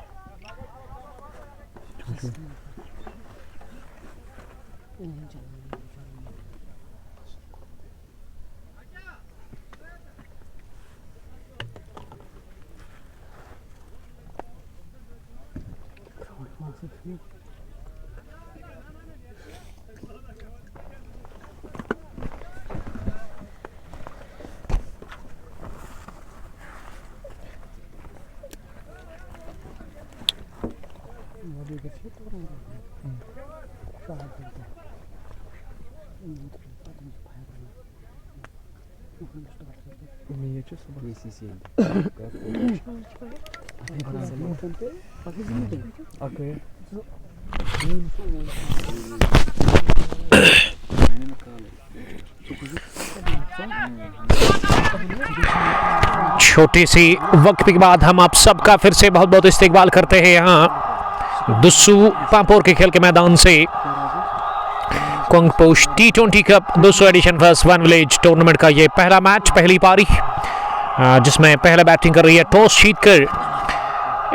Speaker 1: छोटे से वक्त के बाद हम आप सबका फिर से बहुत बहुत इस्तकबाल करते हैं यहाँ दुस्सू पांपोर के खेल के मैदान से Kungposh T20 cup 200 edition first one village tournament का ये पहला मैच, पहली पारी, जिसमें पहले बैटिंग कर रही है टॉस जीतकर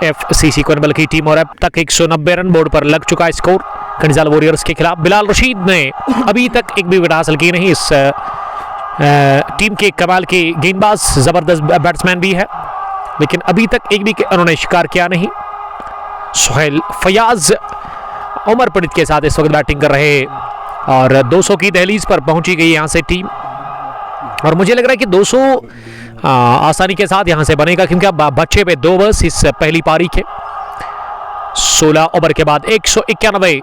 Speaker 1: FCC कोनबल की टीम और अब तक 190 रन बोर्ड पर लग चुका है स्कोर खंडीसाल वॉरियर्स के खिलाफ। बिलाल रशीद ने अभी तक एक भी विकेट हासिल की नहीं। इस टीम के कमाल के गेंदबाज, जबरदस्त बैट्समैन भी है, लेकिन अभी तक एक भी उन्होंने शिकार किया नहीं। सोहेल फयाज उमर पंडित के साथ इस वक्त बैटिंग कर रहे और 200 की दहलीज पर पहुंची गई यहाँ से टीम, और मुझे लग रहा है कि 200 आसानी के साथ यहाँ से बनेगा, क्योंकि अब बच्चे पे 2 बस इस पहली पारी के 16 ओवर के बाद 191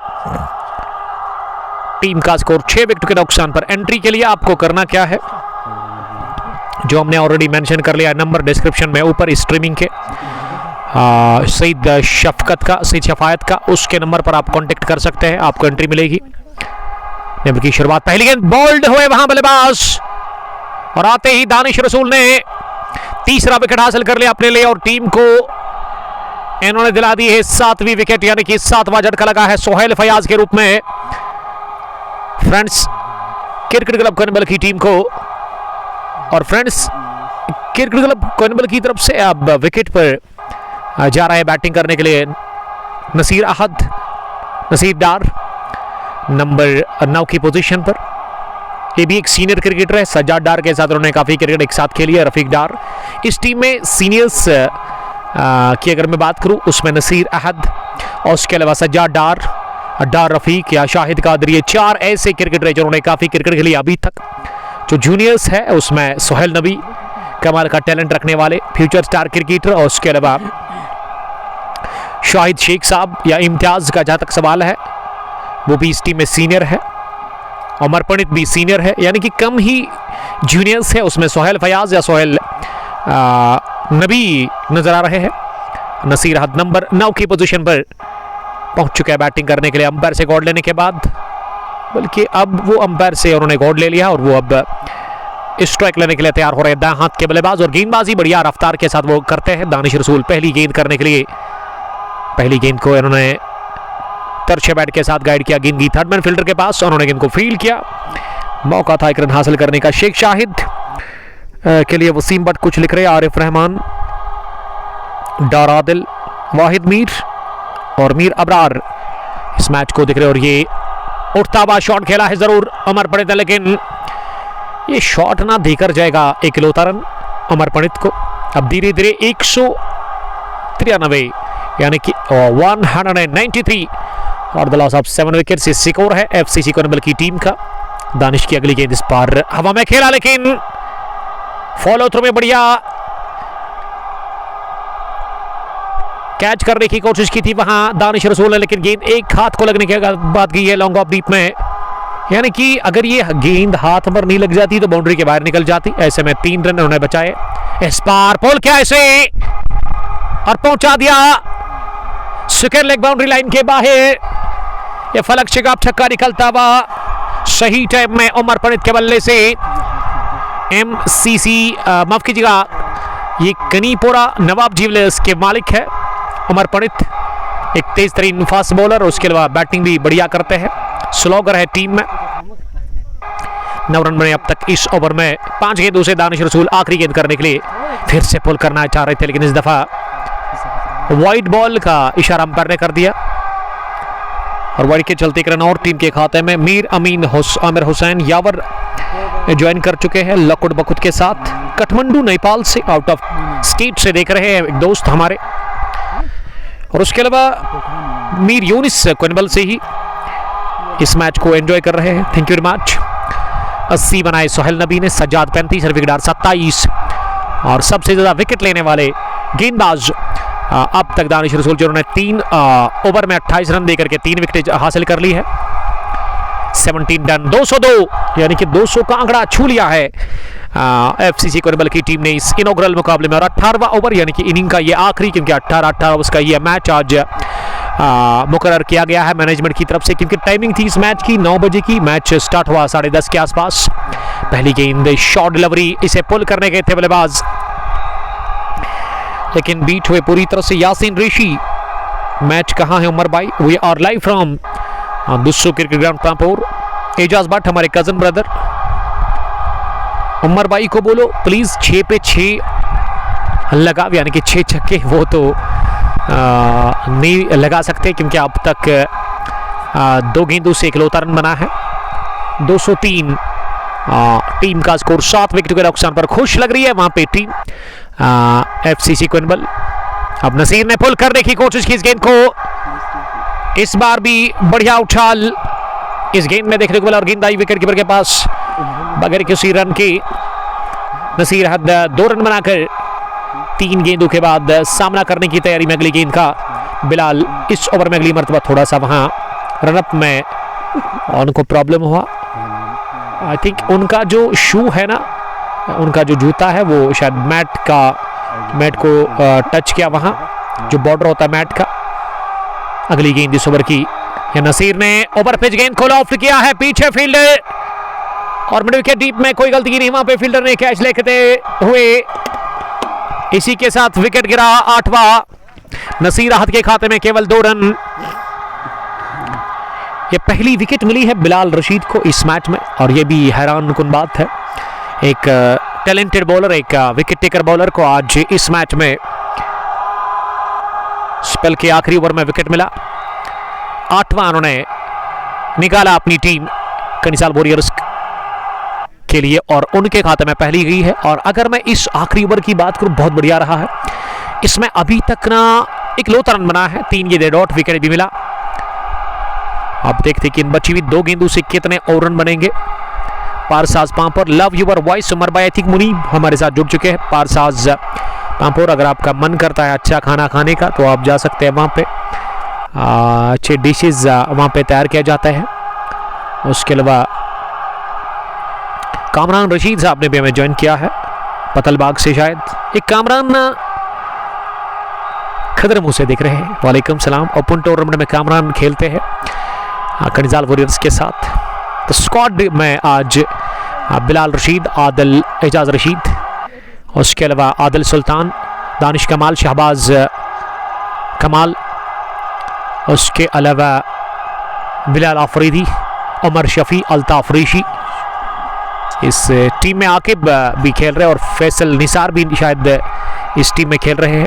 Speaker 1: टीम का स्कोर। 6 विकेट के नुकसान पर एंट्री के लिए आपको करना क्या है, जो हमने ऑलरेडी मेंशन कर लिया नंबर डिस्क्रिप्शन में ऊपर स्ट्रीमिंग के सईद शफायत का, उसके नंबर पर आप कांटेक्ट कर सकते हैं, आपको एंट्री मिलेगी। नंबर की शुरुआत, पहली गेंद बोल्ड हुए वहां बल्लेबाज, और आते ही दानिश रसूल ने तीसरा विकेट हासिल कर लिया अपने लिए, और टीम को इन्होंने दिला दी है 7वीं विकेट, यानी कि 7वां झटका लगा है सोहेल फयाज के रूप में फ्रेंड्स क्रिकेट क्लब कोनबल की टीम को। और फ्रेंड्स क्रिकेट क्लब कोनबल की तरफ से अब विकेट पर जा रहा है बैटिंग करने के लिए नसीर डार नंबर 9 की पोजीशन पर। ये भी एक सीनियर क्रिकेटर है, सज्जाद डार के साथ उन्होंने काफ़ी क्रिकेट एक साथ खेली है। रफीक डार इस टीम में सीनियर्स की अगर मैं बात करूं, उसमें नसीर अहद और उसके अलावा सज्जाद डार रफीक या शाहिद कादरी, ये 4 ऐसे क्रिकेटर हैं जिन्होंने काफ़ी क्रिकेट खेली अभी तक। जो जूनियर्स है उसमें सोहेल नबी, कमाल का टैलेंट रखने वाले फ्यूचर स्टार क्रिकेटर, और उसके अलावा शाहिद शेख साहब या इम्तियाज़ का जहाँ तक सवाल है वो भी इस टीम में सीनियर है। उमर पंडित भी सीनियर है, यानी कि कम ही जूनियर्स है उसमें सोहेल फयाज या सोहेल नबी नजर आ रहे हैं। नसीर अहद नंबर 9 की पोजीशन पर पहुंच चुका है बैटिंग करने के लिए अंपायर से गॉड लेने के बाद, बल्कि अब वो अंपायर से उन्होंने गॉड ले लिया और वो अब स्ट्राइक लेने के लिए तैयार हो रहे हैं दाएं हाथ के बल्लेबाज, और गेंदबाजी बढ़िया रफ्तार के साथ वो करते हैं। दानिश रसूल पहली गेंद करने के लिए, पहली गेंद को इन्होंने तरछे बैट के साथ गाइड किया, गेंद की थर्ड मैन फील्डर के पास, उन्होंने गेंद को फील्ड किया। मौका था 1 रन हासिल करने का। शेख शाहिद के लिए वसीम बट कुछ लिख रहे, आरिफ रहमान, डार आदिल, वाहिद मीर और मीर अबरार इस मैच को दिख रहे, और ये उठता हुआ शॉट खेला है जरूर अमर पंडित, लेकिन ये शॉट ना देकर जाएगा 1 रन अमर पंडित को। अब धीरे धीरे 193 यानी कि 193 और द लॉस ऑफ 7 विकेट्स से स्कोर है FCC कोनबल की टीम का। दानिश की अगली गेंद इस बार हवा में खेला, लेकिन फॉलो थ्रू में बढ़िया कैच करने की कोशिश की थी वहां दानिश रसूल ने, लेकिन गेंद एक हाथ को लगने के बाद गई है लॉन्ग ऑफ डीप में, यानी कि अगर ये गेंद हाथ पर नहीं लग जाती तो बाउंड्री के बाहर निकल जाती। ऐसे में 3 रन उन्होंने बचाए। इस बार पोल किया ऐसे और पहुंचा दिया सेकंड लेग बाउंड्री लाइन के बाहर। ये फलक शिकाब छक्का निकलता हुआ सही टाइम में उमर पंडित के बल्ले से। MCC माफ कीजिएगा, ये कनीपोरा नवाब ज्वेलर्स के मालिक है उमर पंडित, एक तेज तरीन फास्ट बॉलर, उसके अलावा बैटिंग भी बढ़िया करते हैं, स्लोगर है टीम में। 9 रन बने अब तक इस ओवर में। 5 गेंदों से दानिश रसूल आखिरी गेंद करने के लिए फिर से पुल करना चाह रहे थे, लेकिन इस दफा वाइड बॉल का इशारा अंपायर ने कर दिया और वाइड के चलते 1 रन और टीम के खाते में। मीर आमिर हुसैन यावर ज्वाइन कर चुके हैं लकुट बकुट के साथ, काठमांडू नेपाल से, आउट ऑफ स्टेट से देख रहे हैं एक दोस्त हमारे, और उसके अलावा मीर यूनिस कोनबल से ही इस मैच को एंजॉय कर रहे हैं। Thank you very much. 80 बनाए सोहेल नबी ने, सज्जाद 35, रफीक डार 27, और सबसे ज्यादा विकेट लेने वाले गेंदबाज अब तक दानिश रसूल जिन्होंने 3 ओवर में 28 रन देकर के 3 विकेट हासिल कर ली है। 17 रन 202 यानी कि 200 का आंकड़ा छू लिया है एफसीसी कोरबल की टीम ने इस इनॉग्रल मुकाबले में। और 18वां ओवर यानी कि इनिंग का ये आखिरी, क्योंकि 18 ओवर्स का ये मैच आज मुकर्रर किया गया है मैनेजमेंट की तरफ से, क्योंकि टाइमिंग थी इस मैच की 9 बजे की। मैच स्टार्ट हुआ 10:30 के आसपास। पहली गेंद शॉर्ट डिलीवरी, इसे पुल करने गए थे बल्लेबाज, लेकिन बीट हुए पूरी तरह से यासीन ऋषि। मैच कहां है उमर भाई? We are live from Dussu cricket ground Pampore. Ejaz Bhat हमारे कजन ब्रदर, उमर भाई को बोलो प्लीज 6 पे 6 लगा, यानी कि 6 छक्के वो तो नहीं लगा सकते, क्योंकि अब तक 2 गेंदों से इकलौता रन बना है। 203 टीम का स्कोर 7 विकेट के नुकसान पर खुश लग रही है वहां पे टीम एफसीसी कोइनबल। अब नसीर ने पुल करने की कोशिश की इस गेंद को, इस बार भी बढ़िया उछाल इस गेंद में देखने को मिला और गेंद आई विकेट कीपर के पास बगैर किसी रन के। नसीर हद 2 रन बनाकर 3 गेंदों के बाद सामना करने की तैयारी में अगली गेंद का। बिलाल इस ओवर में अगली मरतबा थोड़ा सा वहां रनअप में उनको प्रॉब्लम हुआ। आई थिंक उनका जो शू है ना, उनका जो जूता है वो शायद मैट को टच किया, वहां जो बॉर्डर होता है मैट का। अगली गेंद इस ओवर की, नसीर ने ओवर पिच गेंद को लॉफ्ट किया है, पीछे फील्डर और मिड विकेट डीप में कोई गलती नहीं, वहां पे फील्डर ने कैच लेते हुए इसी के साथ विकेट गिरा 8वां। नसीर आहत के खाते में केवल 2 रन। ये पहली विकेट मिली है बिलाल रशीद को इस मैच में, और ये भी हैरान कुन बात है। एक टैलेंटेड बॉलर, एक विकेट टेकर बॉलर को आज इस मैच में स्पेल के आखिरी ओवर में विकेट मिला। 8वां उन्होंने निकाला अपनी टीम कनिसाल वॉरियर्स के लिए, और उनके खाते में पहली गई है। और अगर मैं इस आखिरी ओवर की बात करूं, बहुत बढ़िया रहा है। इसमें अभी तक ना इकलौता रन बना है, 3 गेंदें डॉट, विकेट भी मिला। अब देखते कि इन बची हुई 2 गेंदों से कितने और रन बनेंगे। पारसाज Pampore, love your voice. Umar भाई आई थिंक मुनीब हमारे साथ जुड़ चुके हैं। पारसाज पांपोर, अगर आपका मन करता है अच्छा खाना खाने का तो आप जा सकते हैं वहाँ पे, अच्छे डिशेज वहाँ पे तैयार किया जाता है। उसके अलावा कामरान रशीद साहब ने भी हमें ज्वाइन किया है पतलबाग से, शायद एक कामरान खदर मुंह से देख रहे हैं। वालेकुम सलाम। ओपन टूर्नामेंट में कामरान खेलते हैं कनिजाल वॉरियर्स के साथ। तो स्क्वाड में आज बिलाल रशीद, आदिल एजाज रशीद, उसके अलावा आदिल सुल्तान, दानिश कमाल, शहबाज कमाल, उसके अलावा बिलाल आफरीदी, उमर शफी, अल्ताफ ऋषि इस टीम में आकिब भी खेल रहे हैं, और फैसल निसार भी शायद इस टीम में खेल रहे हैं।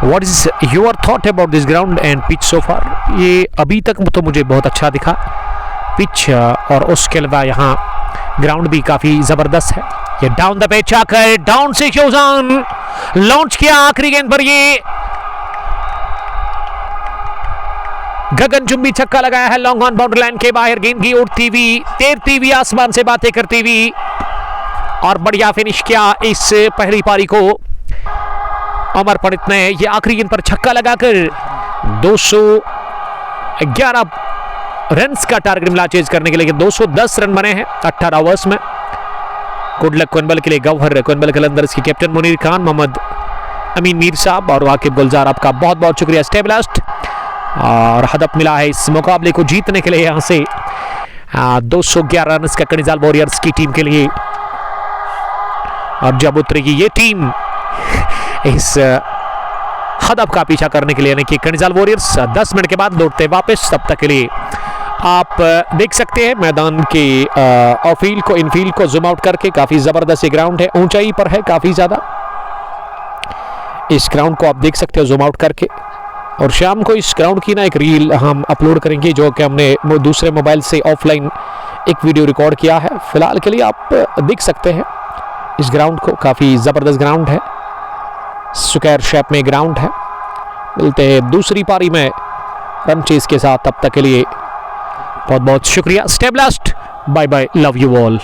Speaker 1: What is your thought about this ground and pitch so far? ये अभी तक तो मुझे बहुत अच्छा दिखा पिच, और उसके अलावा यहाँ ग्राउंड भी काफी जबरदस्त है। ये डाउन द पिच आकर डाउन से शोजान लॉन्च किया आखिरी गेंद पर, ये गगनचुंबी छक्का लगाया है लॉन्ग ऑन बाउंड्री लाइन के बाहर। गेंद की उड़ती हुई, तैरती हुई, आसमान से बातें करती हुई, और बढ़िया फिनिश किया इस पहली पारी को। अमर पंडित ने यह आखिरी गेंद पर छक्का लगाकर 211 रन्स का टारगेट मिला चेज करने के लिए। 210 रन बने हैं 18 ओवर्स में। गुड लक कोइनबल के लिए। गौहर कोइनबल कलंदर्स के कैप्टन मुनीर खान, मोहम्मद अमीन मीर साहब और वाकिब गुलजार, आपका बहुत बहुत शुक्रिया। स्टेबलास्ट और हदफ मिला है इस मुकाबले को जीतने के लिए यहाँ से 211 रन का कनिजाल वॉरियर्स की टीम के लिए। और जब उतरेगी ये टीम इस हदफ का पीछा करने के लिए, यानी कि कनिजाल वॉरियर्स 10 मिनट के बाद लौटते वापस, तब तक के लिए आप देख सकते हैं मैदान के ऑफ फील्ड को, इनफील्ड को जूम आउट करके। काफी जबरदस्त ग्राउंड है, ऊंचाई पर है काफी ज्यादा। इस ग्राउंड को आप देख सकते हो जूम आउट करके। और शाम को इस ग्राउंड की ना एक रील हम अपलोड करेंगे, जो कि हमने दूसरे मोबाइल से ऑफलाइन एक वीडियो रिकॉर्ड किया है। फिलहाल के लिए आप देख सकते हैं इस ग्राउंड को, काफी जबरदस्त ग्राउंड है, स्क्वायर शेप में ग्राउंड है। मिलते हैं दूसरी पारी में रन चेज के साथ, तब तक के लिए बहुत बहुत शुक्रिया। Stay blessed, bye bye, love you all.